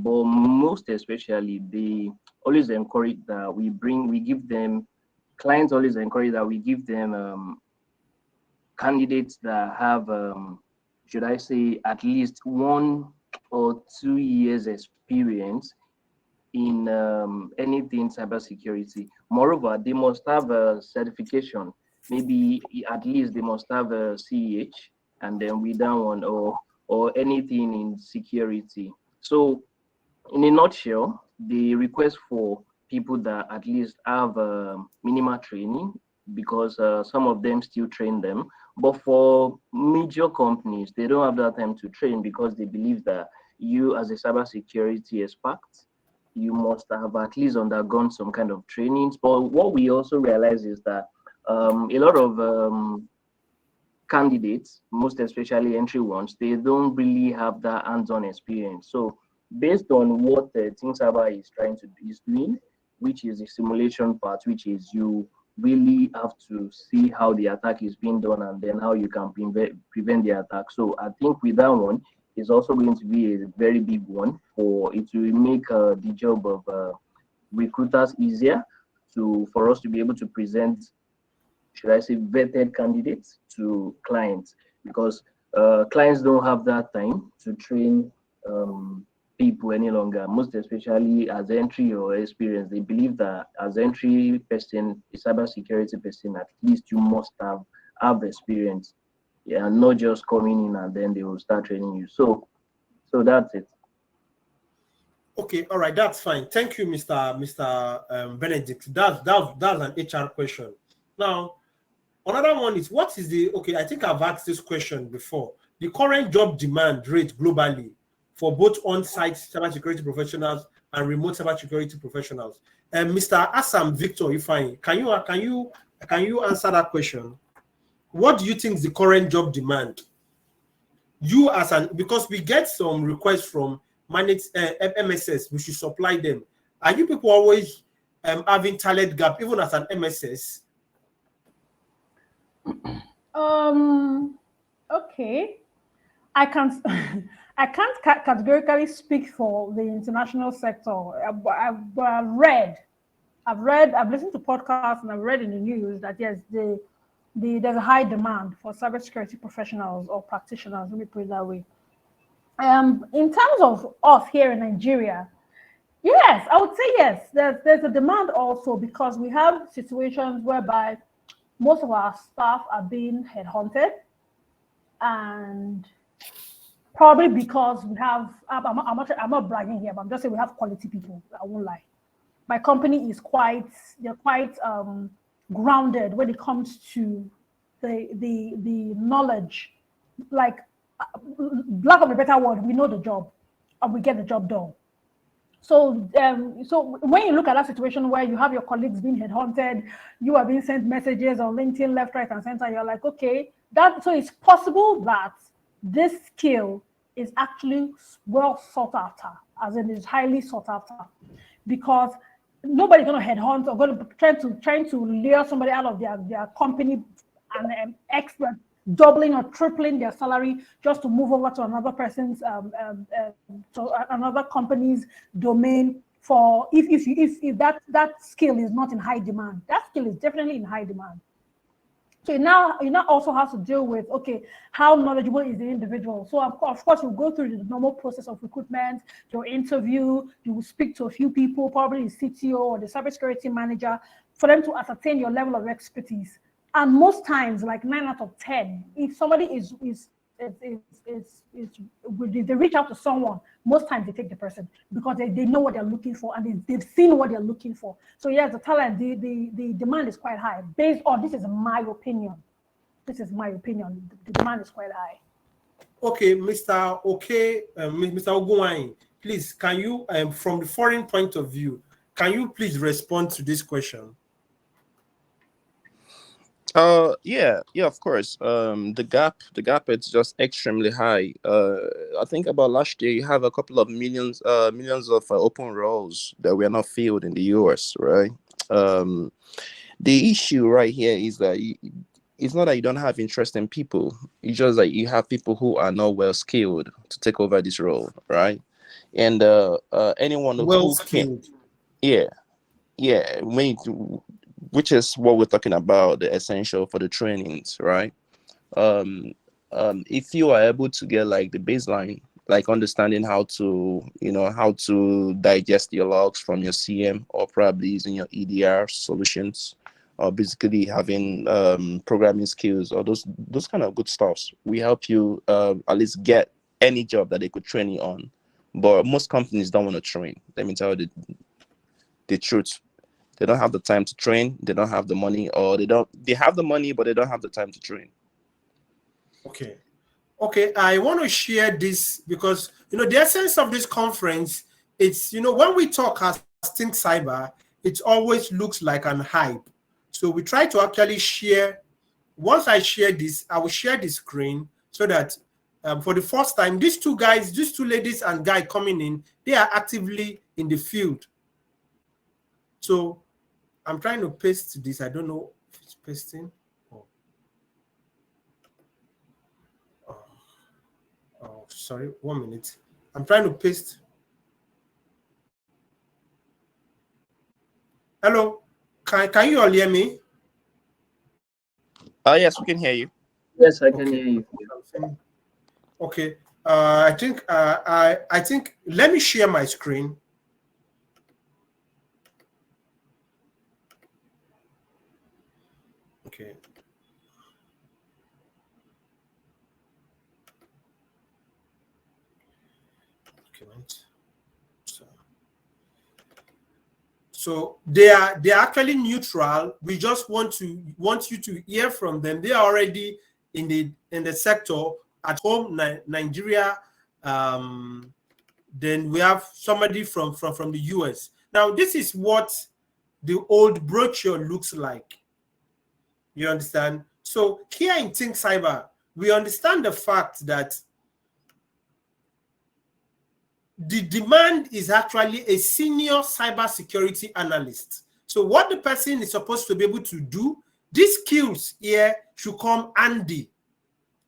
but most especially, they always encourage that clients always encourage that we give them candidates that have, should I say, at least 1 or 2 years experience in anything cybersecurity. Moreover, they must have a certification. Maybe at least they must have a CEH, and then with that one, or anything in security. So, in a nutshell, the request for people that at least have minimal training, because some of them still train them. But for major companies, they don't have that time to train because they believe that you, as a cybersecurity expert, you must have at least undergone some kind of trainings. But what we also realize is that a lot of candidates, most especially entry ones, they don't really have that hands-on experience. So based on what Think Cyber is doing, which is the simulation part, which is you really have to see how the attack is being done and then how you can prevent the attack. So I think with that one, is also going to be a very big one. For it will make the job of recruiters easier for us to be able to present, should I say, vetted candidates to clients, because clients don't have that time to train people any longer, most especially as entry or experience. They believe that as entry person, a cybersecurity person, at least you must have experience, yeah, not just coming in and then they will start training you. So that's it. Okay, all right, that's fine. Thank you, Mr. Benedict. That's an HR question. Now, another one is, what is the, okay, I think I've asked this question before. The current job demand rate globally for both on-site cybersecurity professionals and remote cybersecurity professionals. Mr. Assam Victor Ifeanyi, can you answer that question? What do you think is the current job demand? You because we get some requests from managed MSS, we should supply them. Are you people always having talent gap, even as an MSS? Okay. I can't categorically speak for the international sector. I've listened to podcasts and I've read in the news that yes, there's a high demand for cybersecurity professionals or practitioners. Let me put it that way. In terms of us here in Nigeria, yes, I would say yes. There's a demand also, because we have situations whereby most of our staff are being headhunted, and probably because we have, I'm not bragging here, but I'm just saying we have quality people. I won't lie. My company is quite grounded when it comes to the knowledge. Like, lack of a better word, we know the job and we get the job done. So when you look at that situation where you have your colleagues being headhunted, you are being sent messages on LinkedIn left, right, and center, you're like, okay, so it's possible that this skill is actually well sought after, as in is highly sought after, because nobody's going to headhunt or going to trying to lure somebody out of their company and expert doubling or tripling their salary just to move over to another person's to another company's domain for if that skill is not in high demand. That skill is definitely in high demand. So you now also have to deal with, okay, how knowledgeable is the individual? So of course you go through the normal process of recruitment, your interview, you will speak to a few people, probably the CTO or the cybersecurity manager, for them to ascertain your level of expertise. And most times, like 9 out of 10, if somebody they reach out to someone, most times they take the person because they know what they're looking for and they've seen what they're looking for. So yes, the talent, the demand is quite high. Based on, this is my opinion. The demand is quite high. Okay, Mr. Ogunwain, please, can you, from the foreign point of view, can you please respond to this question? Yeah, of course. The gap is just extremely high. I think about last year you have a couple of millions of open roles that were not filled in the US, right? The issue right here is that it's not that you don't have interesting people. It's just that you have people who are not well skilled to take over this role, right? And anyone who can, which is what we're talking about, the essential for the trainings, right? If you are able to get like the baseline, like understanding how to digest your logs from your CM, or probably using your EDR solutions, or basically having programming skills, or those kind of good stuffs, we help you at least get any job that they could train you on. But most companies don't want to train. Let me tell you the truth. They don't have the time to train. They don't have the money, or they have the money, but they don't have the time to train. Okay. I want to share this because, the essence of this conference, it's, when we talk as Think Cyber, it always looks like an hype. So we try to actually share. Once I share this, I will share the screen so that for the first time, these two ladies and guy coming in, they are actively in the field. So I'm trying to paste this. I don't know if it's pasting. Sorry, 1 minute. I'm trying to paste. Hello, can you all hear me? Yes, we can hear you. Yes, I can hear you. Okay. I think let me share my screen. Okay. So they are actually neutral. We just want you to hear from them. They are already in the sector at home, Nigeria. Then we have somebody from the US. Now this is what the old brochure looks like. You understand? So here in Think Cyber, we understand the fact that the demand is actually a senior cybersecurity analyst. So what the person is supposed to be able to do, these skills here should come handy.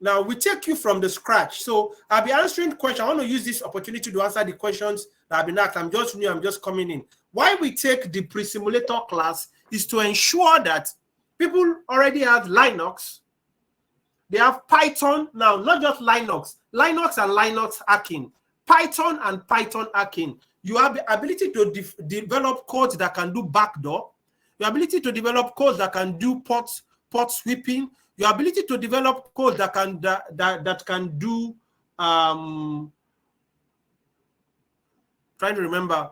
Now we take you from the scratch. So I'll be answering questions. I want to use this opportunity to answer the questions that have been asked. I'm just new, I'm just coming in. Why we take the pre-simulator class is to ensure that people already have Linux, they have Python, now not just Linux and Linux hacking. Python and Python hacking. You have the ability to develop codes that can do backdoor. Your ability to develop codes that can do port sweeping. Your ability to develop codes that can do trying to remember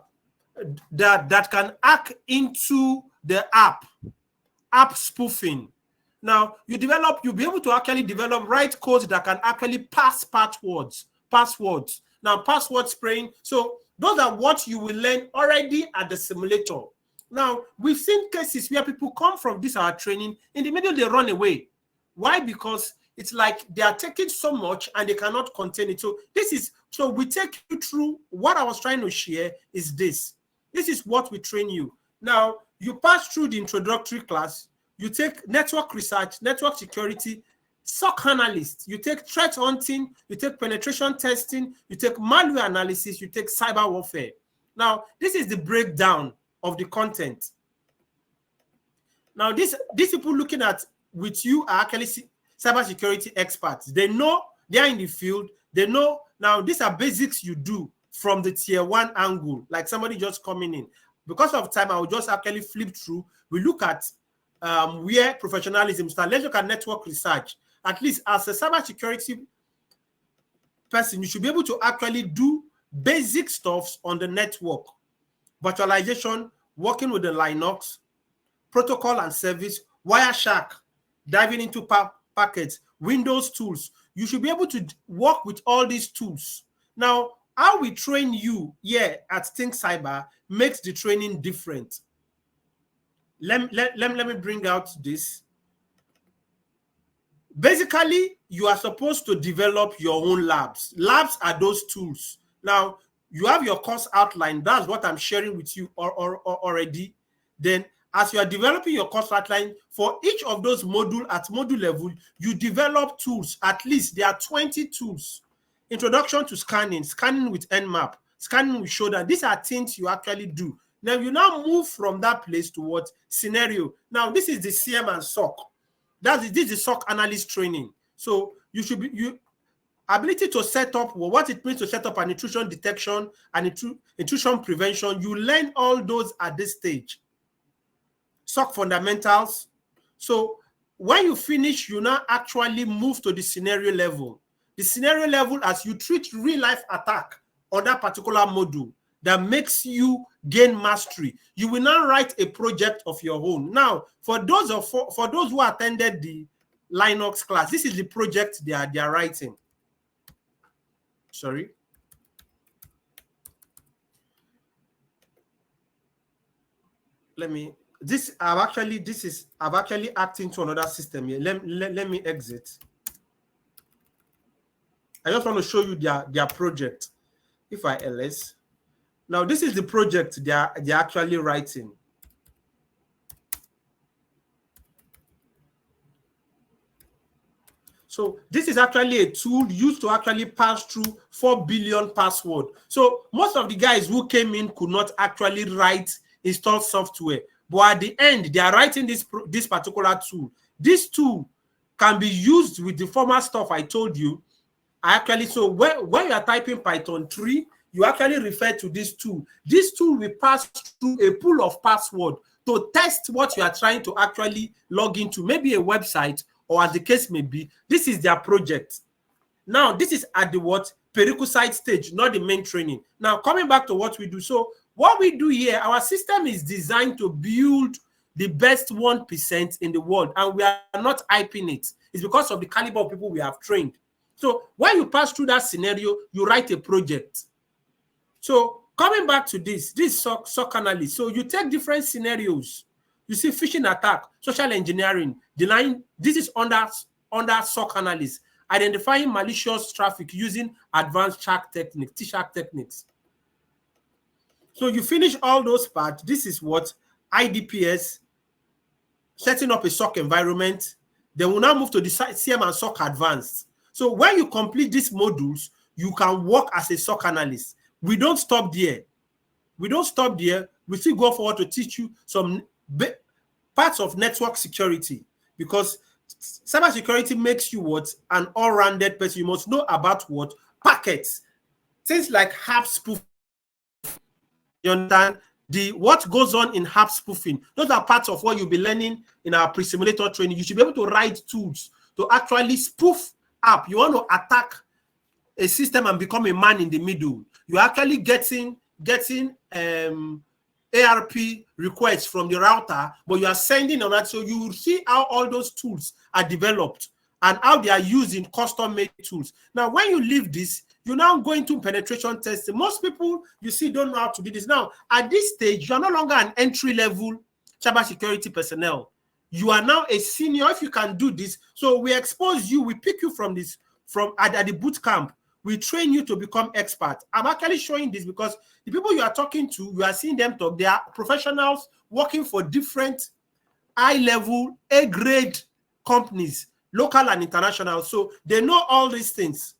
that can hack into the app spoofing. Now you'll be able to actually write codes that can actually pass passwords. Now, password spraying. So those are what you will learn already at the simulator. Now, we've seen cases where people come from this our training, in the middle they run away. Why? Because it's like they are taking so much and they cannot contain it. So we take you through what I was trying to share is this. This is what we train you. Now, you pass through the introductory class, you take network research, network security, SOC analyst, you take threat hunting, you take penetration testing, you take malware analysis, you take cyber warfare. Now, this is the breakdown of the content. Now, these people looking at with you are actually cybersecurity experts. They know, they are in the field, they know. Now, these are basics you do from the tier 1 angle, like somebody just coming in. Because of time, I will just actually flip through. We look at where professionalism starts. Let's look at network research. At least as a cybersecurity person, you should be able to actually do basic stuff on the network. Virtualization, working with the Linux, protocol and service, Wireshark, diving into packets, Windows tools. You should be able to work with all these tools. Now, how we train you here at Think Cyber makes the training different. Let me bring out this. Basically, you are supposed to develop your own labs. Labs are those tools. Now, you have your course outline. That's what I'm sharing with you already. Then, as you are developing your course outline, for each of those modules at module level, you develop tools. At least there are 20 tools. Introduction to scanning with Nmap, scanning with Shodan. These are things you actually do. Now, you now move from that place to what? Scenario. Now, this is the CM and SOC. This is the SOC analyst training. So you should be ability to set up what it means to set up an intrusion detection and intrusion prevention. You learn all those at this stage. SOC fundamentals. So when you finish, you now actually move to the scenario level. The scenario level, as you treat real life attack on that particular module that makes you gain mastery, you will now write a project of your own. Now, for those who attended the Linux class, this is the project they are writing. Sorry. I've actually hacked into another system here. Let me exit. I just want to show you their project. If I ls. Now, this is the project they're actually writing. So this is actually a tool used to actually pass through 4 billion password. So most of the guys who came in could not actually install software. But at the end, they are writing this particular tool. This tool can be used with the former stuff I told you. So when you are typing Python 3, you actually refer to this tool. This tool will pass through a pool of password to test what you are trying to actually log into, maybe a website, or as the case may be. This is their project. Now, this is at the prerequisite stage, not the main training. Now, coming back to what we do. So what we do here, our system is designed to build the best 1% in the world, and we are not hyping it. It's because of the caliber of people we have trained. So when you pass through that scenario, you write a project. So coming back to this SOC analyst. So you take different scenarios. You see phishing attack, social engineering, denying. This is under SOC analyst, identifying malicious traffic using advanced shark techniques, T-Shark techniques. So you finish all those parts. This is what IDPS, setting up a SOC environment. Then we'll now move to the CM and SOC advanced. So when you complete these modules, you can work as a SOC analyst. We don't stop there. We don't stop there. We still go forward to teach you some parts of network security, because cybersecurity makes you an all-rounded person. You must know about packets, things like HAP spoofing. You understand? What goes on in HAP spoofing. Those are parts of what you'll be learning in our pre-simulator training. You should be able to write tools to actually spoof app. You want to attack a system and become a man in the middle. You're actually getting ARP requests from the router, but you are sending on that. So you will see how all those tools are developed and how they are using custom-made tools. Now, when you leave this, you now go into penetration testing. Most people you see don't know how to do this. Now, at this stage, you are no longer an entry-level cybersecurity personnel. You are now a senior if you can do this. So we expose you, we pick you from at the boot camp. We train you to become experts. I'm actually showing this because the people you are talking to, you are seeing them talk. They are professionals working for different high-level, A-grade companies, local and international. So they know all these things.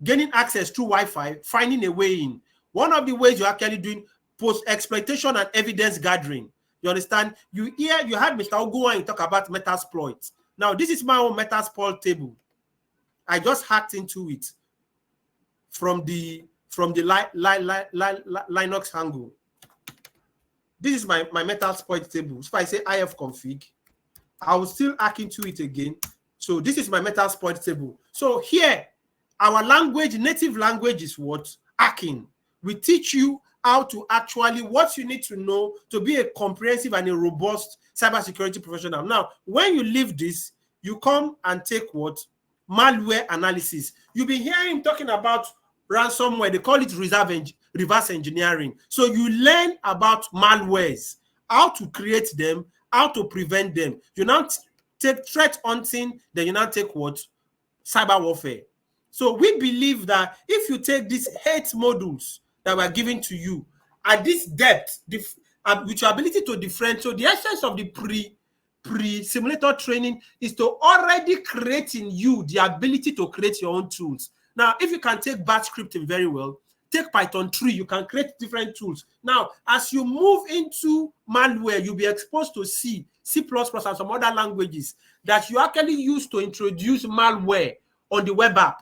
Gaining access through Wi-Fi, finding a way in. One of the ways you're actually doing post-exploitation and evidence gathering. You understand? You had Mr. Oguwan talk about Metasploit. Now, this is my own Metasploit table. I just hacked into it from the Linux angle. This is my Metasploit table. So if I say ifconfig, I will still hack into it again. So this is my Metasploit table. So here, our language, native language is what? Hacking. We teach you how to actually, what you need to know to be a comprehensive and a robust cybersecurity professional. Now, when you leave this, you come and take what? Malware analysis. You'll be hearing talking about ransomware. They call it reverse engineering. So you learn about malwares, how to create them, how to prevent them. You now take threat hunting, then you now take what? Cyber warfare. So we believe that if you take these 8 modules that were given to you at this depth, with your ability to differentiate, so the essence of the pre-simulator training is to already create in you the ability to create your own tools. Now, if you can take batch scripting very well, take Python 3, you can create different tools. Now, as you move into malware, you'll be exposed to C, C++, and some other languages that you actually use to introduce malware on the web app.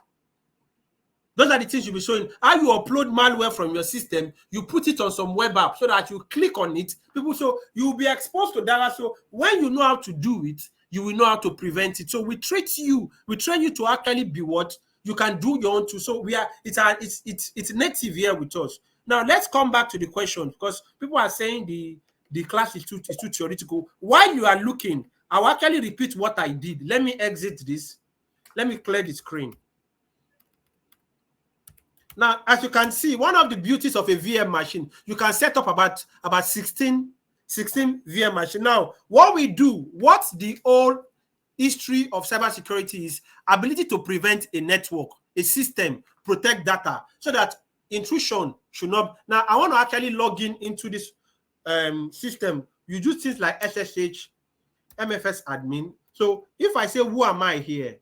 Those are the things you'll be showing. How you upload malware from your system, you put it on some web app so that you click on it. So you'll be exposed to that. So when you know how to do it, you will know how to prevent it. So we train you to actually be what you can do your own too. So it's native here with us. Now let's come back to the question, because people are saying the class is too theoretical. While you are looking, I'll actually repeat what I did. Let me exit this. Let me clear the screen. Now, as you can see, one of the beauties of a VM machine, you can set up about 16 VM machines. Now, what we do, what the whole history of cybersecurity is, ability to prevent a network, a system, protect data, so that intrusion should not. Now, I want to actually log into this system. You do things like SSH, MFS admin. So if I say, who am I here?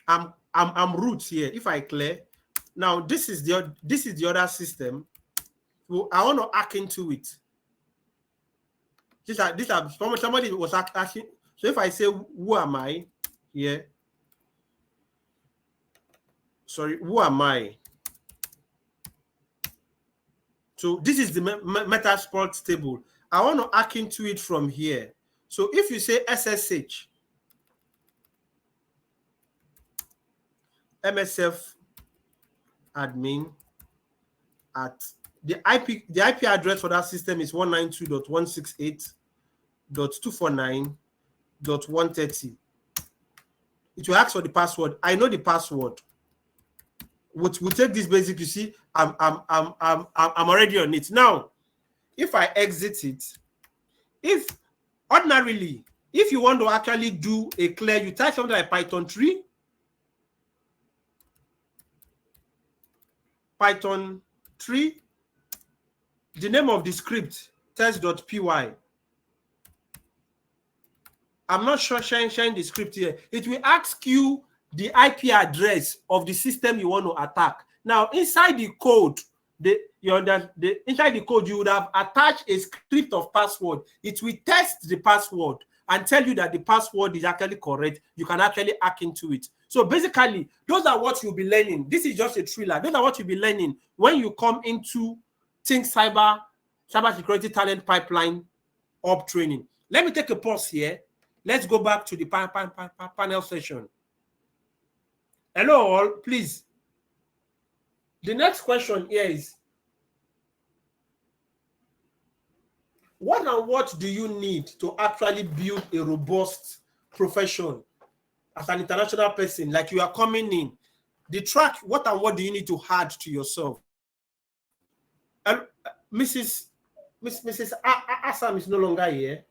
I'm root here. If I clear, now this is the other system. So I want to hack into it. These are somebody was asking. So if I say, who am I here? Sorry, who am I? So this is the Metasploit table. I want to hack into it from here. So if you say SSH, MSF admin at the IP address for that system is 192.168.249.130. It will ask for the password. I know the password. We'll take this basic. You see, I'm already on it. Now, if I exit it, if ordinarily, if you want to actually do a clear, you type something like Python 3, Python 3, the name of the script, test.py. I'm not sure sharing the script here. It will ask you the IP address of the system you want to attack. Now, inside the code, inside the code, you would have attached a script of password. It will test the password and tell you that the password is actually correct. You can actually hack into it. So basically, those are what you'll be learning. This is just a thriller. Those are what you'll be learning when you come into Think Cyber Security Talent Pipeline Up training. Let me take a pause here. Let's go back to the panel session. Hello all, please. The next question here is, what and what do you need to actually build a robust profession as an international person? Like you are coming in, the track, what and what do you need to add to yourself? And Mrs. Assam is no longer here.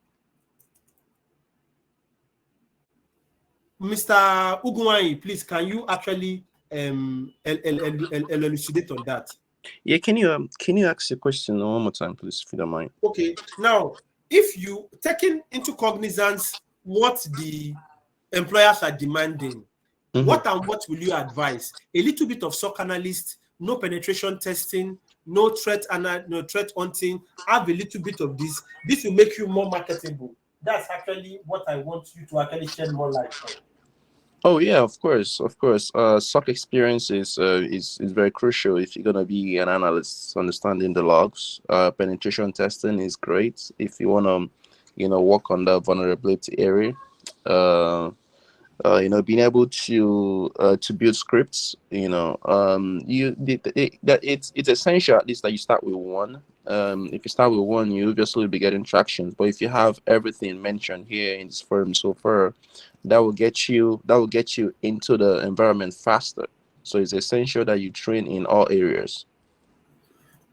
Mr. Uguanyi, please, can you actually elucidate on that? Yeah, can you ask the question one more time, please, if you don't mind? Okay. Now, if you taking into cognizance what the employers are demanding, what and what will you advise? A little bit of SOC analyst, no penetration testing, no threat hunting. Have a little bit of this. This will make you more marketable. That's actually what I want you to actually shed more light on. Oh yeah, of course. SOC experience is very crucial if you're gonna be an analyst. Understanding the logs, penetration testing is great if you wanna, work on the vulnerability area. Being able to build scripts. It's essential at least that you start with one. If you start with one, you obviously will be getting traction. But if you have everything mentioned here in this forum so far, that will get you into the environment faster. So it's essential that you train in all areas.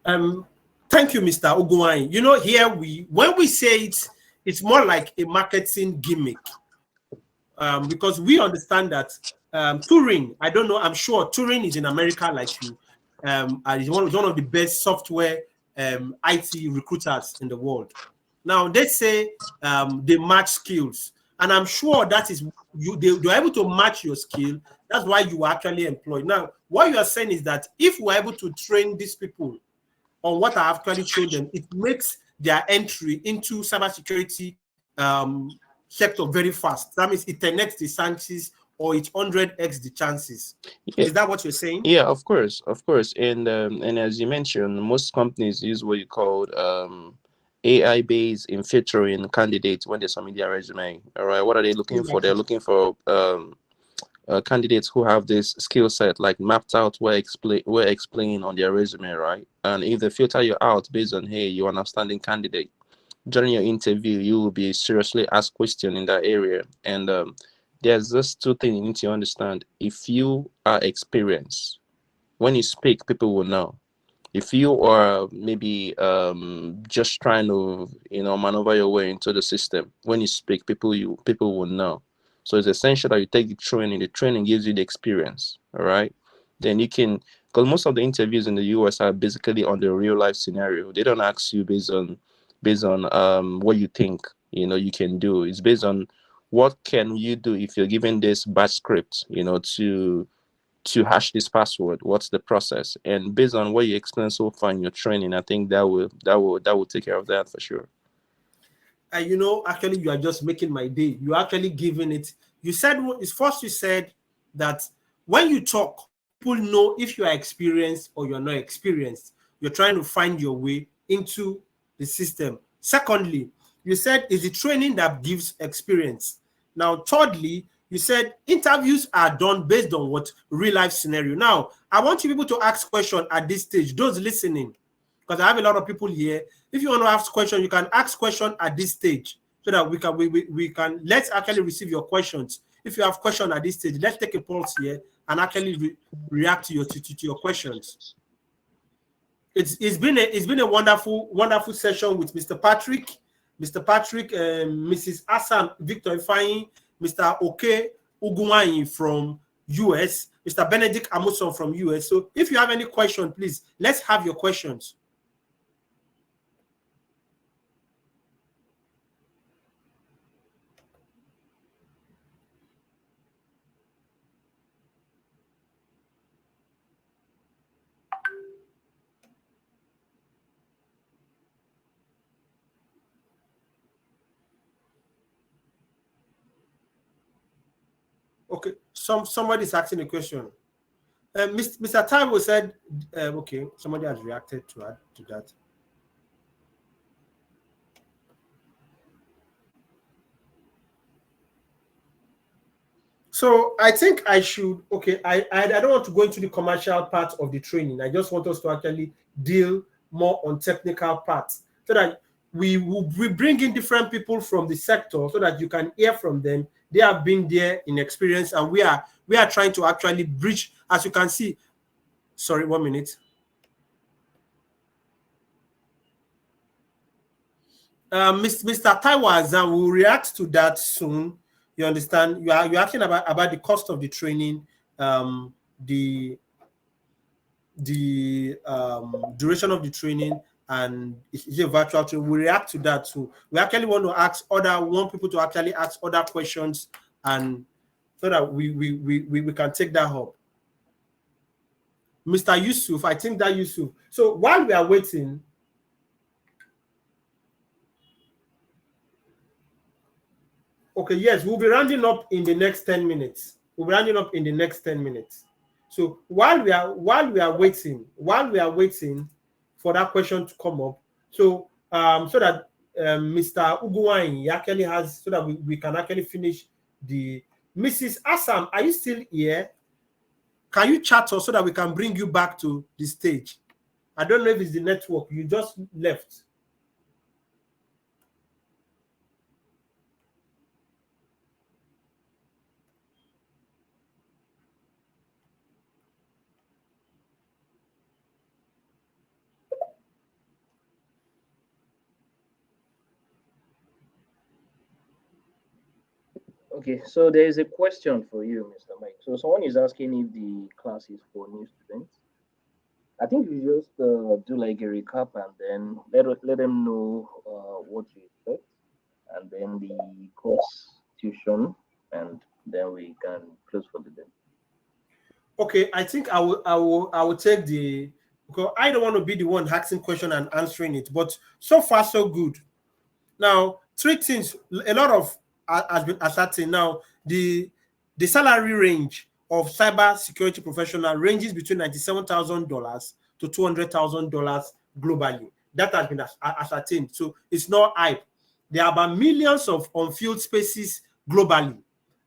Thank you, Mr. Uguanyi. Here when we say it's more like a marketing gimmick. Because we understand that Turing, I don't know, I'm sure Turing is in America like you. He's one of the best software IT recruiters in the world. Now, they say they match skills. And I'm sure that is, they're able to match your skill. That's why you are actually employed. Now, what you are saying is that if we're able to train these people on what I actually showed them, it makes their entry into cybersecurity sector very fast. That means it 10x the chances or it 100x the chances. Yeah. Is that what you're saying? Yeah, of course. And as you mentioned, most companies use what you call AI-based in filtering candidates when they submit their resume. All right, what are they looking for? They're looking for candidates who have this skill set like mapped out where explained on their resume, right? And if they filter you out based on, hey, you're an outstanding candidate, during your interview, you will be seriously asked questions in that area. And there's just two things you need to understand. If you are experienced, when you speak, people will know. If you are maybe just trying to maneuver your way into the system, when you speak, people will know. So it's essential that you take the training. The training gives you the experience. All right. Then you can, because most of the interviews in the US are basically on the real life scenario. They don't ask you based on what you think. you can do. It's based on what can you do if you're given this batch script, to hash this password. What's the process? And based on what you explained so far in your training, I think that will take care of that for sure. And actually, you are just making my day. You're actually giving it. You said first. You said that when you talk, people know if you are experienced or you're not experienced. You're trying to find your way into the system. Secondly, you said it's the training that gives experience. Now, thirdly, you said interviews are done based on what real life scenario. Now, I want you people to ask questions at this stage. Those listening, because I have a lot of people here. If you want to ask questions, you can ask questions at this stage so that we can let's actually receive your questions. If you have questions at this stage, let's take a pulse here and actually react to your questions. It's been a wonderful session with Mr. Patrick, Mrs. Assam Victor Ifeanyi, Mr. Oke Uguwanyi from US, Mr. Benedict Amuson from US. So if you have any question, please let's have your questions. Okay, somebody's asking a question. Mr. Taiwo said, okay, somebody has reacted to that. So I think I should, I don't want to go into the commercial part of the training. I just want us to actually deal more on technical parts so that we bring in different people from the sector so that you can hear from them. They have been there in experience, and we are trying to actually bridge, as you can see. Sorry, 1 minute. Mr. Taiwo Azam will react to that soon. You understand? You're asking about the cost of the training, the duration of the training, and it's a virtual training. We react to that too. We actually want people to actually ask other questions, and so that we can take that up. Mr. Yusuf, I think that Yusuf. So while we are waiting, okay, yes, we'll be rounding up in the next 10 minutes. So while we are waiting for that question to come up, so so that Mr. Uguwanyi actually has, so that we can actually finish the. Mrs. Assam, are you still here? Can you chat us so that we can bring you back to the stage? I don't know if it's the network. You just left. Okay, so there is a question for you, Mr. Mike. So someone is asking if the class is for new students. I think you just do like a recap and then let them know what you expect, and then the course tuition, and then we can close for the day. Okay, I think I will take the, because I don't want to be the one asking question and answering it, but so far so good. Now, three things, a lot of has been ascertained. Now, the salary range of cyber security professional ranges between $97,000 to $200,000 globally. That has been ascertained. So it's not hype. There are about millions of on-field spaces globally.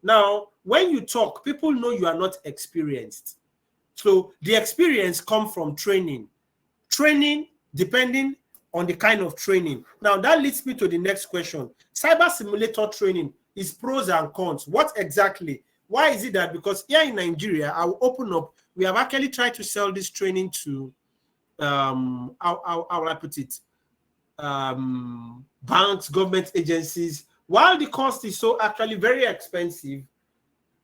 Now, when you talk, people know you are not experienced. So the experience comes from training. Training, depending on the kind of training. Now, that leads me to the next question. Cyber simulator training is pros and cons. What exactly? Why is it that? Because here in Nigeria, I will open up, we have actually tried to sell this training to, how will I put it? Banks, government agencies. While the cost is so actually very expensive,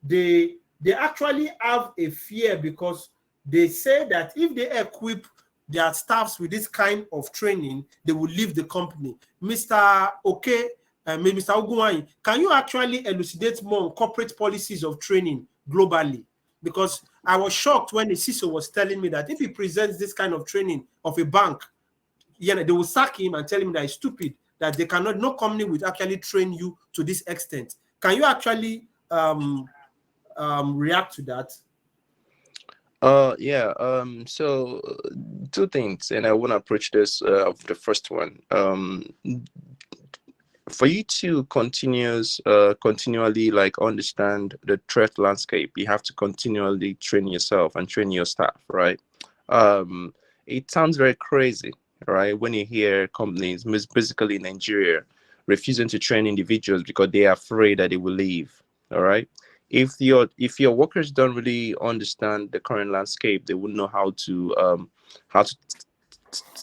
they actually have a fear, because they say that if they equip their staffs with this kind of training, they will leave the company. Mr. Oke Mr. Ogunwayi, can you actually elucidate more on corporate policies of training globally? Because I was shocked when the CISO was telling me that if he presents this kind of training of a bank, they will sack him and tell him that he's stupid, that they cannot, no company will actually train you to this extent. Can you actually react to that? Yeah. So two things, and I want to approach this of the first one. For you to continually like understand the threat landscape, you have to continually train yourself and train your staff, right? It sounds very crazy, right, when you hear companies, basically in Nigeria, refusing to train individuals because they are afraid that they will leave. All right. If your workers don't really understand the current landscape, they wouldn't know how to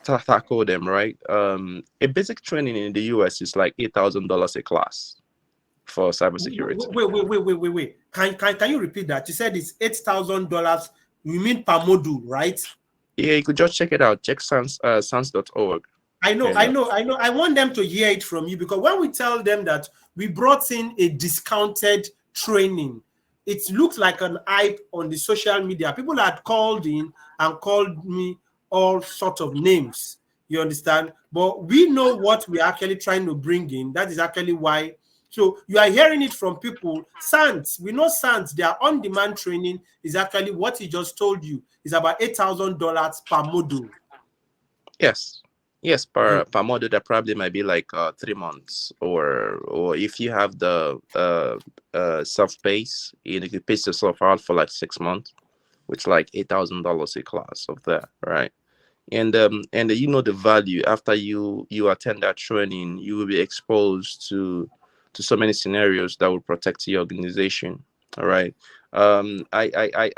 tackle them, right? A basic training in the US is like $8,000 a class for cybersecurity. Wait. Can you repeat that? You said it's $8,000. You mean per module, right? Yeah, you could just check it out. Check sans.org. I know. I want them to hear it from you, because when we tell them that we brought in a discounted training, it looks like an hype on the social media. People had called in and called me all sorts of names. You understand? But we know what we're actually trying to bring in. That is actually why. So you are hearing it from people. SANS, we know SANS, their on-demand training is actually what he just told you. Is about $8,000 per module. Yes, per module that probably might be like 3 months, or if you have the self-pace, you can pace yourself out for like 6 months, which like $8,000 a class of that, right? And you know the value after you attend that training. You will be exposed to so many scenarios that will protect your organization. All right.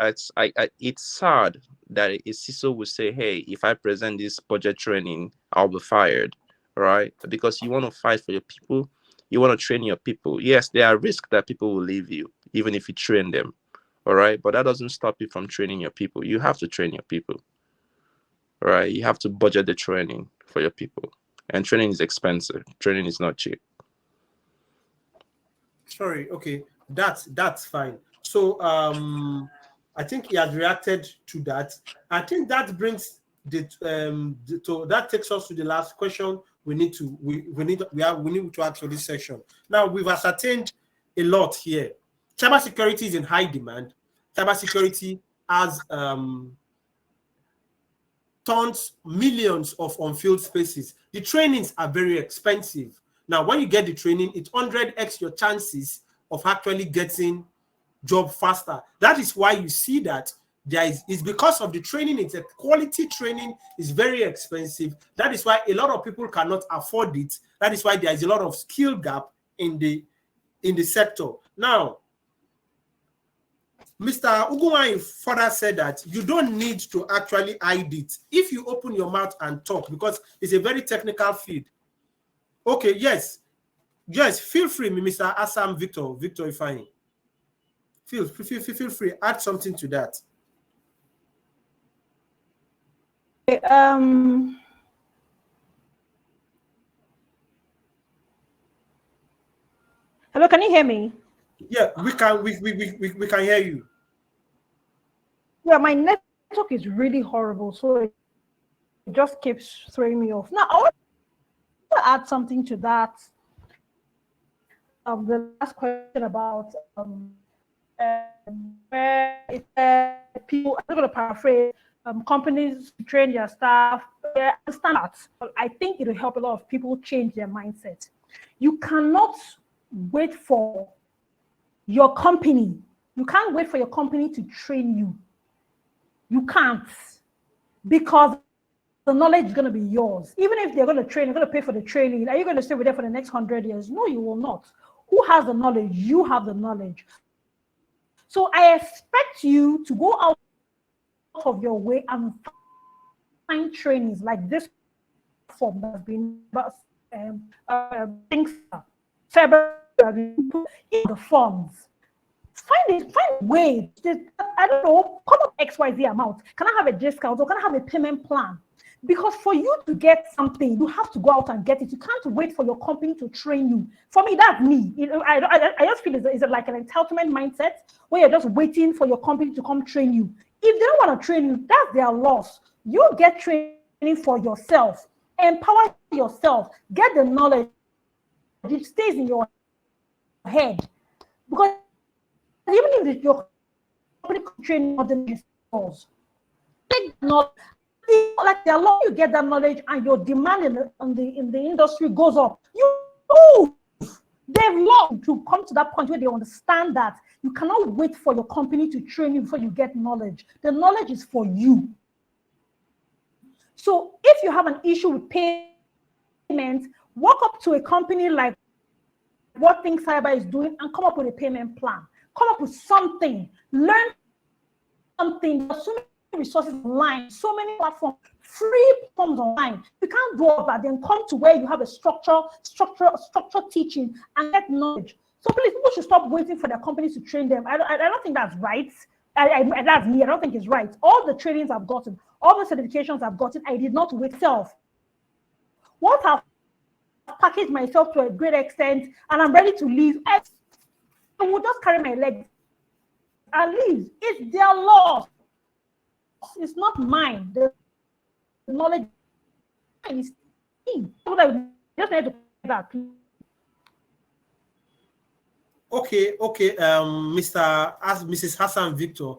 It's sad that a CISO will say, hey, if I present this budget training, I'll be fired. All right. Because you want to fight for your people, you want to train your people. Yes, there are risks that people will leave you, even if you train them. All right. But that doesn't stop you from training your people. You have to train your people. All right. You have to budget the training for your people. And training is expensive. Training is not cheap. Sorry, okay, that's fine. So I think he has reacted to that. I think that brings that takes us to the last question we need to ask for this session. Now we've ascertained a lot here. Cybersecurity is in high demand. Cybersecurity has tons, millions of unfilled spaces. The trainings are very expensive. Now, when you get the training, it's 100x your chances of actually getting job faster. That is why you see that it's because of the training. It's a quality training. It's very expensive. That is why a lot of people cannot afford it. That is why there is a lot of skill gap in the sector. Now, Mr. Ogunwayi further said that you don't need to actually hide it if you open your mouth and talk, because it's a very technical field. Okay, yes, feel free, Mr. Assam Victor Ifeanyi. Feel free, add something to that. Hello, can you hear me? Yeah, we can hear you. Yeah, my network is really horrible, so it just keeps throwing me off. Now, I want to add something to that. The last question about where people, I'm going to paraphrase, companies train their staff. I understand that, but I think it will help a lot of people change their mindset. You cannot wait for your company. You can't wait for your company to train you. You can't, because the knowledge is going to be yours. Even if they're going to train, you're going to pay for the training. Are you going to stay with them for the next 100 years? No, you will not. Who has the knowledge? You have the knowledge. So I expect you to go out of your way and find trainings like this form that's been things in the forms. Find a way. I don't know, come up XYZ amount. Can I have a discount or can I have a payment plan? Because for you to get something, you have to go out and get it. You can't wait for your company to train you. For me, that's me. I just feel it's like an entitlement mindset where you're just waiting for your company to come train you. If they don't want to train you, that's their loss. You get training for yourself. Empower yourself. Get the knowledge. It stays in your head. Because even if your company training on the skills, take knowledge. Like the law, you get that knowledge and your demand in the industry goes up. You move. They've learned to come to that point where they understand that you cannot wait for your company to train you before you get knowledge. The knowledge is for you. So if you have an issue with payment, walk up to a company like what Think Cyber is doing and come up with a payment plan. Come up with something. Learn something. There's so many resources online, so many platforms, free platforms online. You can't do all that, then come to where you have a structured teaching and get knowledge. So please, people should stop waiting for their companies to train them. I don't think that's right. That's me. I don't think it's right. All the trainings I've gotten, all the certifications I've gotten, I did not wait self. Once I've packaged myself to a great extent and I'm ready to leave, I will just carry my legs and leave. It's their loss. It's not mine. The knowledge is me. Just need to that. Okay. Mrs. Hassan Victor,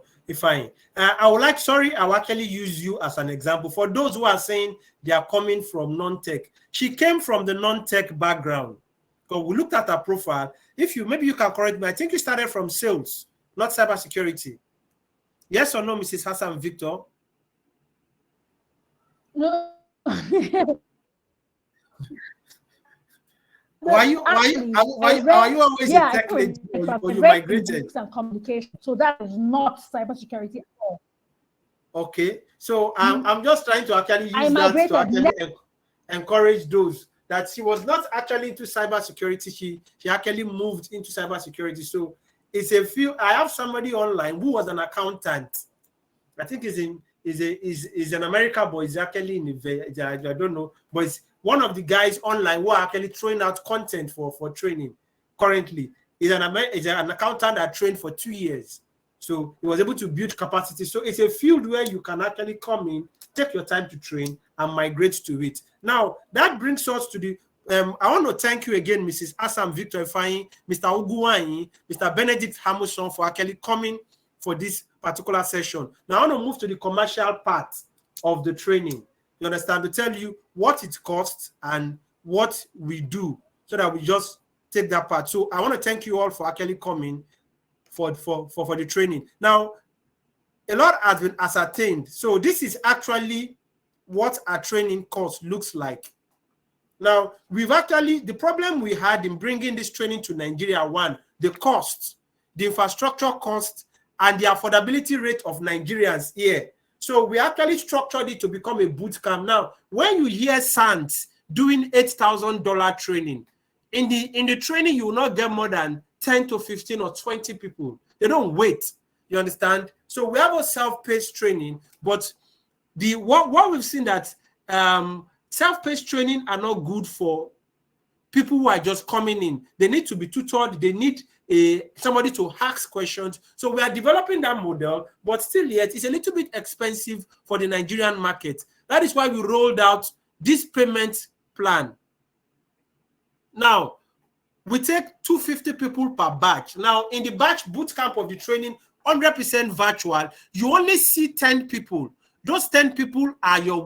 I would like, I'll actually use you as an example. For those who are saying they are coming from non-tech, she came from the non-tech background. So we looked at her profile. Maybe you can correct me. I think you started from sales, not cybersecurity. Yes or no, Mrs. Hassan Victor? No. Are you always a tech lady or you migrated? And communication. So that is not cybersecurity at all. Okay. So I'm just trying to actually use that to actually encourage those that she was not actually into cybersecurity. She actually moved into cybersecurity. So it's a few. I have somebody online who was an accountant. I think is an American boy. He's actually in I don't know, but it's one of the guys online who are actually throwing out content for training. Currently, is an accountant that trained for 2 years, so he was able to build capacity. So it's a field where you can actually come in, take your time to train, and migrate to it. Now that brings us to the. I want to thank you again, Mrs. Assam Victor Ifeanyi, Mr. Oguwanyi, Mr. Benedict Hamuson for actually coming for this particular session. Now I want to move to the commercial part of the training. You understand? To tell you what it costs and what we do, so that we just take that part. So I want to thank you all for actually coming for the training. Now, a lot has been ascertained. So this is actually what our training course looks like. Now, the problem we had in bringing this training to Nigeria, one, the cost, the infrastructure cost, and the affordability rate of Nigerians here. So we actually structured it to become a boot camp. Now, when you hear SANS doing $8,000 training, in the training, you will not get more than 10 to 15 or 20 people. They don't wait. You understand? So we have a self-paced training, but what we've seen that self-paced training are not good for people who are just coming in. They need to be tutored. They need somebody to ask questions. So we are developing that model, but still yet it's a little bit expensive for the Nigerian market. That is why we rolled out this payment plan. Now, we take 250 people per batch. Now, in the batch bootcamp of the training, 100% virtual, you only see 10 people. Those 10 people are your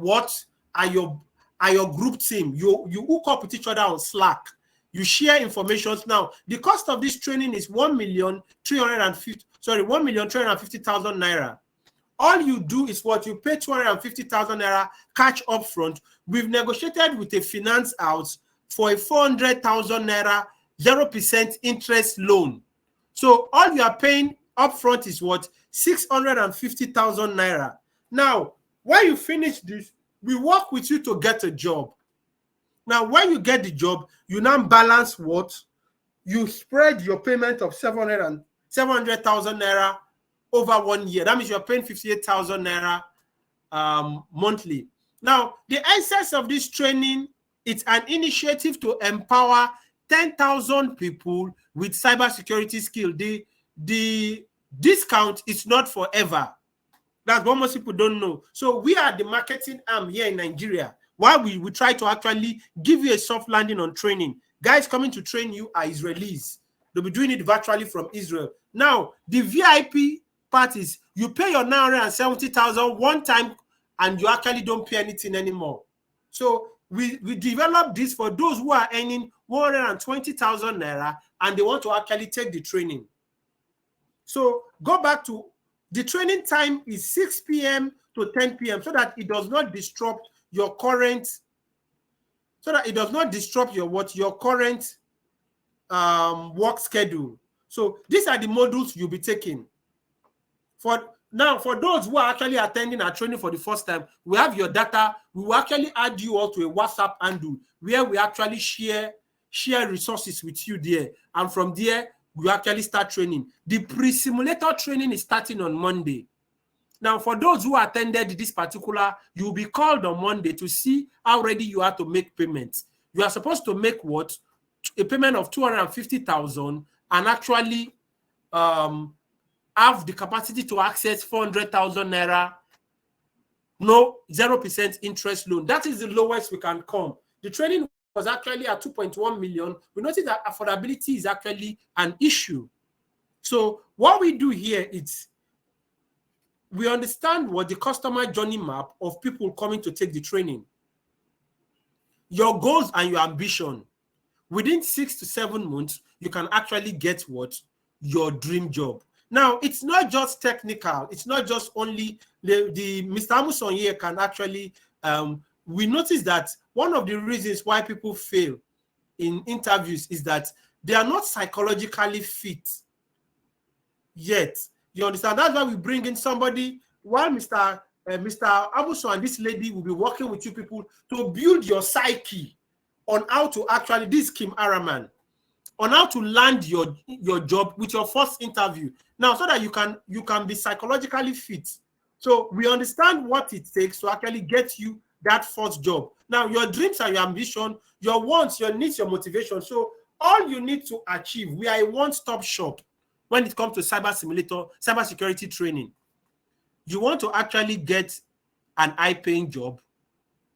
group team. You hook up with each other on Slack. You share information. Now, the cost of this training is 1,350,000 naira. All you do is what you pay 250,000 naira cash upfront. We've negotiated with a finance house for a 400,000 naira 0% interest loan. So all you are paying upfront is what? 650,000 naira. Now, when you finish this, we work with you to get a job. Now, when you get the job, you now balance what? You spread your payment of 700,000 naira over 1 year. That means you're paying 58,000 naira monthly. Now, the essence of this training, it's an initiative to empower 10,000 people with cybersecurity skill. The discount is not forever. That's what most people don't know. So we are the marketing arm here in Nigeria. While we try to actually give you a soft landing on training. Guys coming to train you are Israelis. They'll be doing it virtually from Israel. Now, the VIP part is you pay your 970,000 one time and you actually don't pay anything anymore. So we developed this for those who are earning 120,000 naira and they want to actually take the training. So go back to the training time is 6 p.m. to 10 p.m. so that it does not disrupt your current, your current work schedule. So these are the modules you'll be taking. For those who are actually attending our training for the first time, we have your data. We will actually add you all to a WhatsApp handle where we actually share resources with you there. And from there, we actually start training. The pre-simulator training is starting on Monday. Now, for those who attended this particular, you'll be called on Monday to see how ready you are to make payments. You are supposed to make what? A payment of 250,000 and actually have the capacity to access 400,000 naira, no 0% interest loan. That is the lowest we can come. The training was actually at 2.1 million. We noticed that affordability is actually an issue. So what we do here is we understand what the customer journey map of people coming to take the training. Your goals and your ambition. Within 6 to 7 months, you can actually get what? Your dream job. Now, it's not just technical. It's not just only the Mr. Amuson here can actually, we notice that one of the reasons why people fail in interviews is that they are not psychologically fit yet. You understand? That's why we bring in somebody, while Mr. Amuson and this lady will be working with you people to build your psyche on how to actually, this Kim Araman, on how to land your job with your first interview. Now, so that you can be psychologically fit. So we understand what it takes to actually get you that first job. Now, your dreams and your ambition, your wants, your needs, your motivation. So all you need to achieve, we are a one-stop shop when it comes to cybersecurity training. You want to actually get an high-paying job,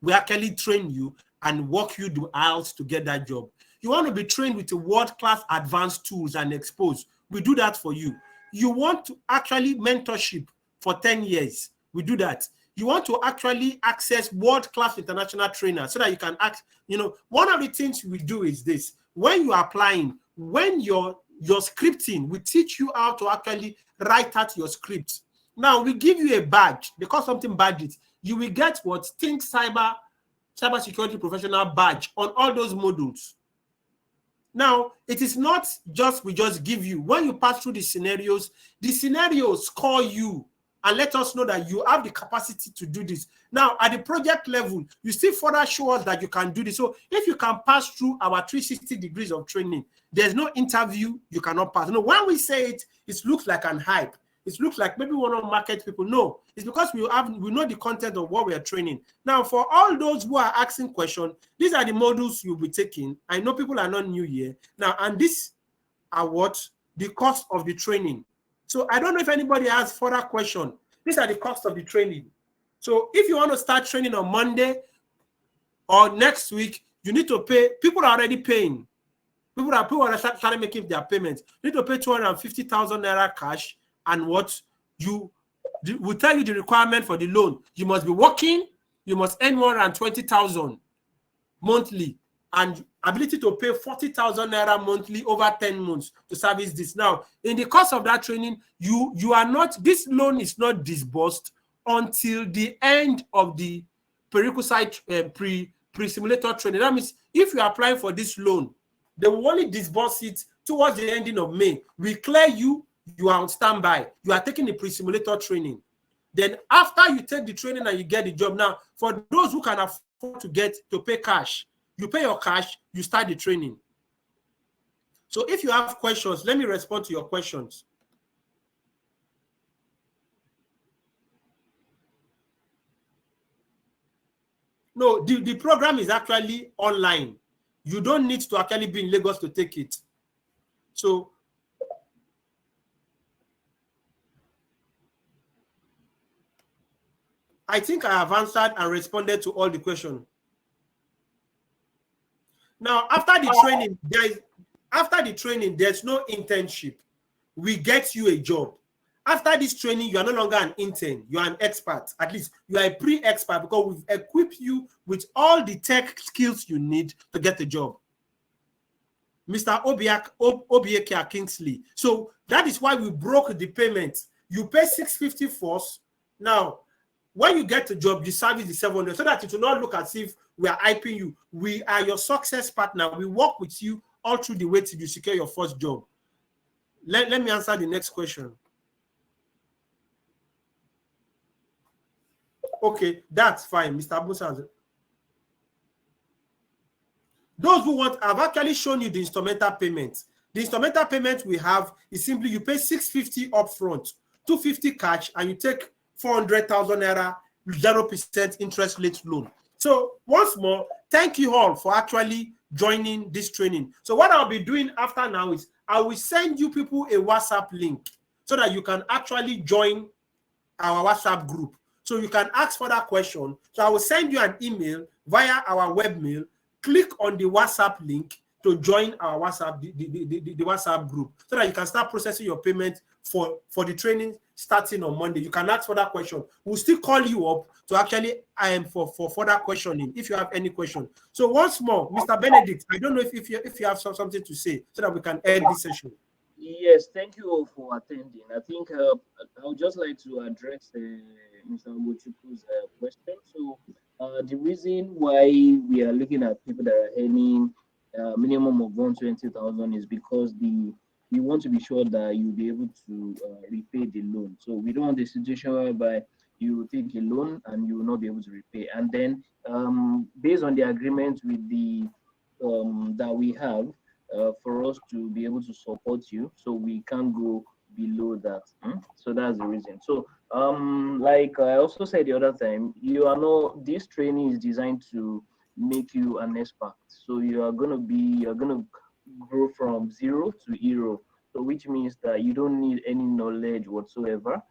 we actually train you and walk you the aisles to get that job. You want to be trained with the world-class advanced tools and exposed, we do that for you. You want to actually mentorship for 10 years, we do that. You want to actually access world-class international trainers so that you can act, one of the things we do is this. When you are applying, when you're scripting, we teach you how to actually write out your script. Now, we give you a badge. They call something badges. You will get what? Think Cybersecurity Professional badge on all those modules. Now, it is not just we just give you. When you pass through the scenarios score you and let us know that you have the capacity to do this. Now, at the project level, you still further show us that you can do this. So if you can pass through our 360 degrees of training, there's no interview you cannot pass. No, when we say it, it looks like an hype. It looks like maybe we want to market people. No, it's because we know the content of what we are training. Now, for all those who are asking questions, these are the modules you'll be taking. I know people are not new here. Now, and these are what? The cost of the training. So I don't know if anybody has further question. These are the cost of the training. So if you want to start training on Monday or next week, you need to pay. People are already paying. People are starting making their payments. You need to pay 250,000 naira cash. And what will tell you the requirement for the loan. You must be working, you must earn 120,000 monthly, and ability to pay 40,000 naira monthly over 10 months to service this. Now, in the course of that training, you are not, this loan is not disbursed until the end of the prerequisite pre-simulator training. That means if you are applying for this loan, they will only disburse it towards the ending of May. We clear you. You are on standby. You are taking the pre-simulator training. Then after you take the training and you get the job, now for those who can afford to pay cash, you pay your cash, you start the training. So if you have questions, let me respond to your questions. No, the program is actually online. You don't need to actually be in Lagos to take it. So I think I have answered and responded to all the questions. Now, after the training, there's no internship. We get you a job. After this training, you are no longer an intern. You are an expert. At least you are a pre-expert, because we've equipped you with all the tech skills you need to get the job. Mr. Obieke Kingsley. So that is why we broke the payment. You pay $650 first. Now, when you get the job, you service the $700, so that it will not look as if we are hyping you. We are your success partner. We work with you all through the way till you secure your first job. Let me answer the next question. Okay, that's fine, Mr. Musa. Those who want, I've actually shown you the instrumental payment. The instrumental payment we have is simply you pay $650 upfront, $250 cash, and you take 400,000 naira 0% interest rate loan. So once more, thank you all for actually joining this training. So what I'll be doing after now is I will send you people a WhatsApp link so that you can actually join our WhatsApp group. So you can ask further questions. So I will send you an email via our webmail. Click on the WhatsApp link to join our WhatsApp, the WhatsApp group, so that you can start processing your payment for the training starting on Monday. You can ask further questions. We'll still call you up to actually for further questioning if you have any question. So once more, Mr. Benedict, I don't know if you have something to say so that we can end this session. Yes, thank you all for attending. I think I would just like to address Mr. Ogochukwu's question. So the reason why we are looking at people that are earning minimum of 120,000 is because we want to be sure that you'll be able to repay the loan. So we don't want a situation whereby you take a loan and you will not be able to repay. And then based on the agreement with the that we have, for us to be able to support you, so we can't go below that. So that's the reason. So like I also said the other time, this training is designed to make you an expert. So you're gonna grow from zero to hero. So which means that you don't need any knowledge whatsoever.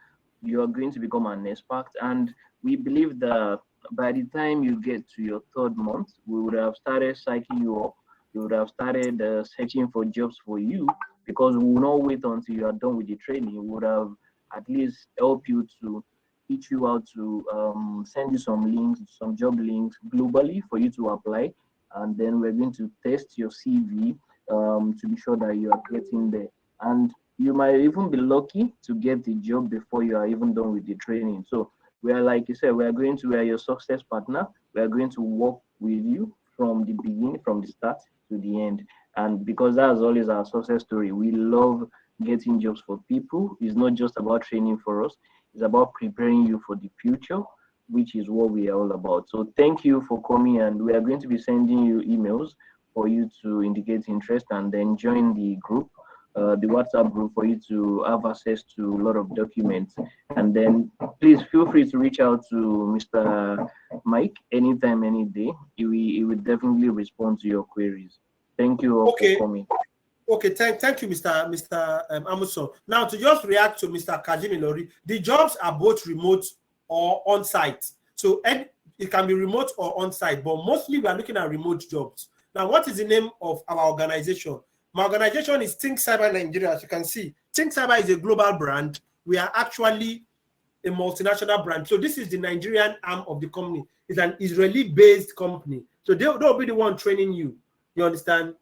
You are going to become an expert, and we believe that by the time you get to your third month, we would have started psyching you up. We would have started searching for jobs for you, because we will not wait until you are done with the training. We would have at least helped you to teach you how to send you some links, some job links globally for you to apply. And then we're going to test your CV to be sure that you are getting there. And you might even be lucky to get the job before you are even done with the training. So we are, like you said, we are your success partner. We are going to work with you from the beginning, from the start to the end. And because that's always our success story, we love getting jobs for people. It's not just about training for us, it's about preparing you for the future, which is what we are all about. So thank you for coming, and we are going to be sending you emails for you to indicate interest and then join the group, the WhatsApp group, for you to have access to a lot of documents. And then please feel free to reach out to Mr. Mike anytime, any day. He will definitely respond to your queries. Thank you all for coming. Okay, thank you, Mr. Amuso. Now, to just react to Mr. Kajimi Lori, the jobs are both remote or on-site. So it can be remote or on-site, but mostly we are looking at remote jobs. Now, what is the name of our organization? My organization is Think Cyber Nigeria. As you can see, Think Cyber is a global brand. We are actually a multinational brand. So this is the Nigerian arm of the company. It's an Israeli-based company. So they'll be the one training you. You understand?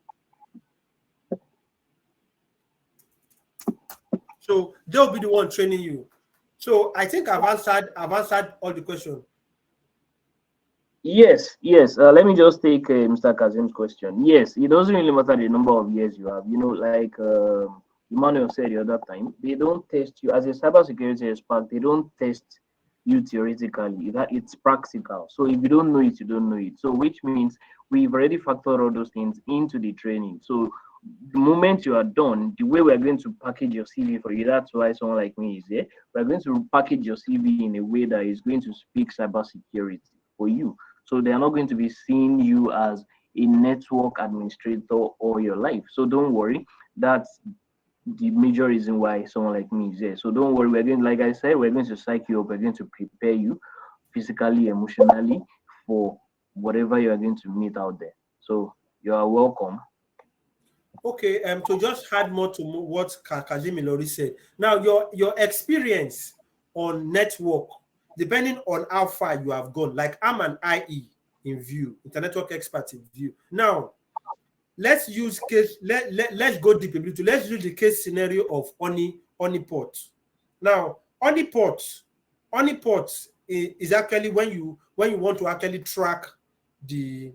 So they'll be the one training you. So I think I've answered all the questions. Yes. Let me just take Mr. Kazim's question. Yes, it doesn't really matter the number of years you have. Like Emmanuel said the other time, they don't test you as a cybersecurity expert. They don't test you theoretically. It's practical. So if you don't know it, you don't know it. So which means we've already factored all those things into the training. So the moment you are done, the way we're going to package your CV for you, that's why someone like me is there. We're going to package your CV in a way that is going to speak cybersecurity for you. So they are not going to be seeing you as a network administrator all your life. So don't worry. That's the major reason why someone like me is there. So don't worry. We're going, like I said, we're going to psych you up. We're going to prepare you physically, emotionally for whatever you are going to meet out there. So you are welcome. Okay, to just add more to what Kazim Ilori said. Now, your experience on network, depending on how far you have gone, like I'm an IE in View, Internet Network Expert in View. Now, let's use case, let's go deep a little. Let's use the case scenario of Honeypot. Now, Honeypot is actually when you want to actually track the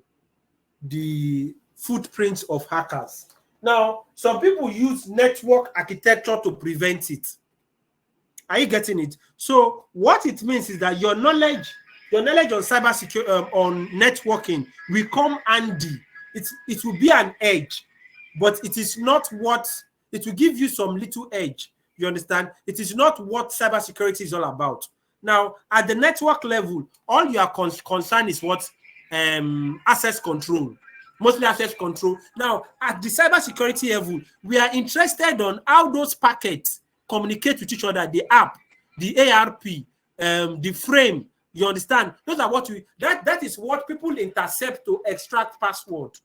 footprints of hackers. Now, some people use network architecture to prevent it. Are you getting it? So what it means is that your knowledge on cybersecurity, on networking will come handy. It will be an edge, but it is not what it will give you some little edge. You understand? It is not what cybersecurity is all about. Now, at the network level, all you are concerned is what access control. Mostly access control. Now, at the cybersecurity level, we are interested on how those packets communicate with each other, the app, the ARP, the frame. You understand? Those are what that is what people intercept to extract password.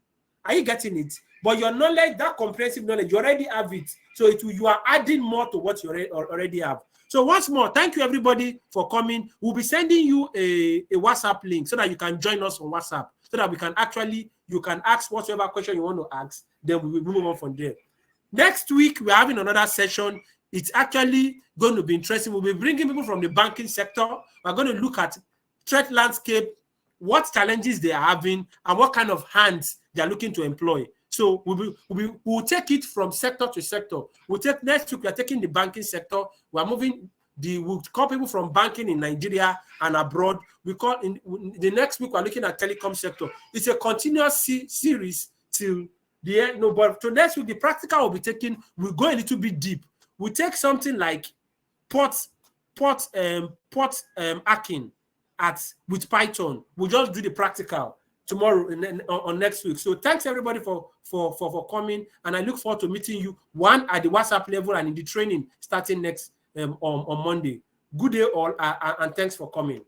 Are you getting it? But your knowledge, that comprehensive knowledge, you already have it. So you are adding more to what you already have. So once more, thank you everybody for coming. We'll be sending you a WhatsApp link so that you can join us on WhatsApp, so that we can you can ask whatever question you want to ask, then we will move on from there. Next week, we're having another session. It's actually going to be interesting. We'll be bringing people from the banking sector. We're going to look at threat landscape, what challenges they are having, and what kind of hands they are looking to employ. So we'll take it from sector to sector. Next week, we're taking the banking sector. We're moving. We'll call people from banking in Nigeria and abroad. We call in the next week, we're looking at telecom sector. It's a continuous series till the end. No, but to next week, the practical will be taken. We'll go a little bit deep. We take something like port hacking with Python. We'll just do the practical tomorrow and on next week. So thanks everybody for coming, and I look forward to meeting you, one at the WhatsApp level and in the training starting next on Monday. Good day all, and thanks for coming.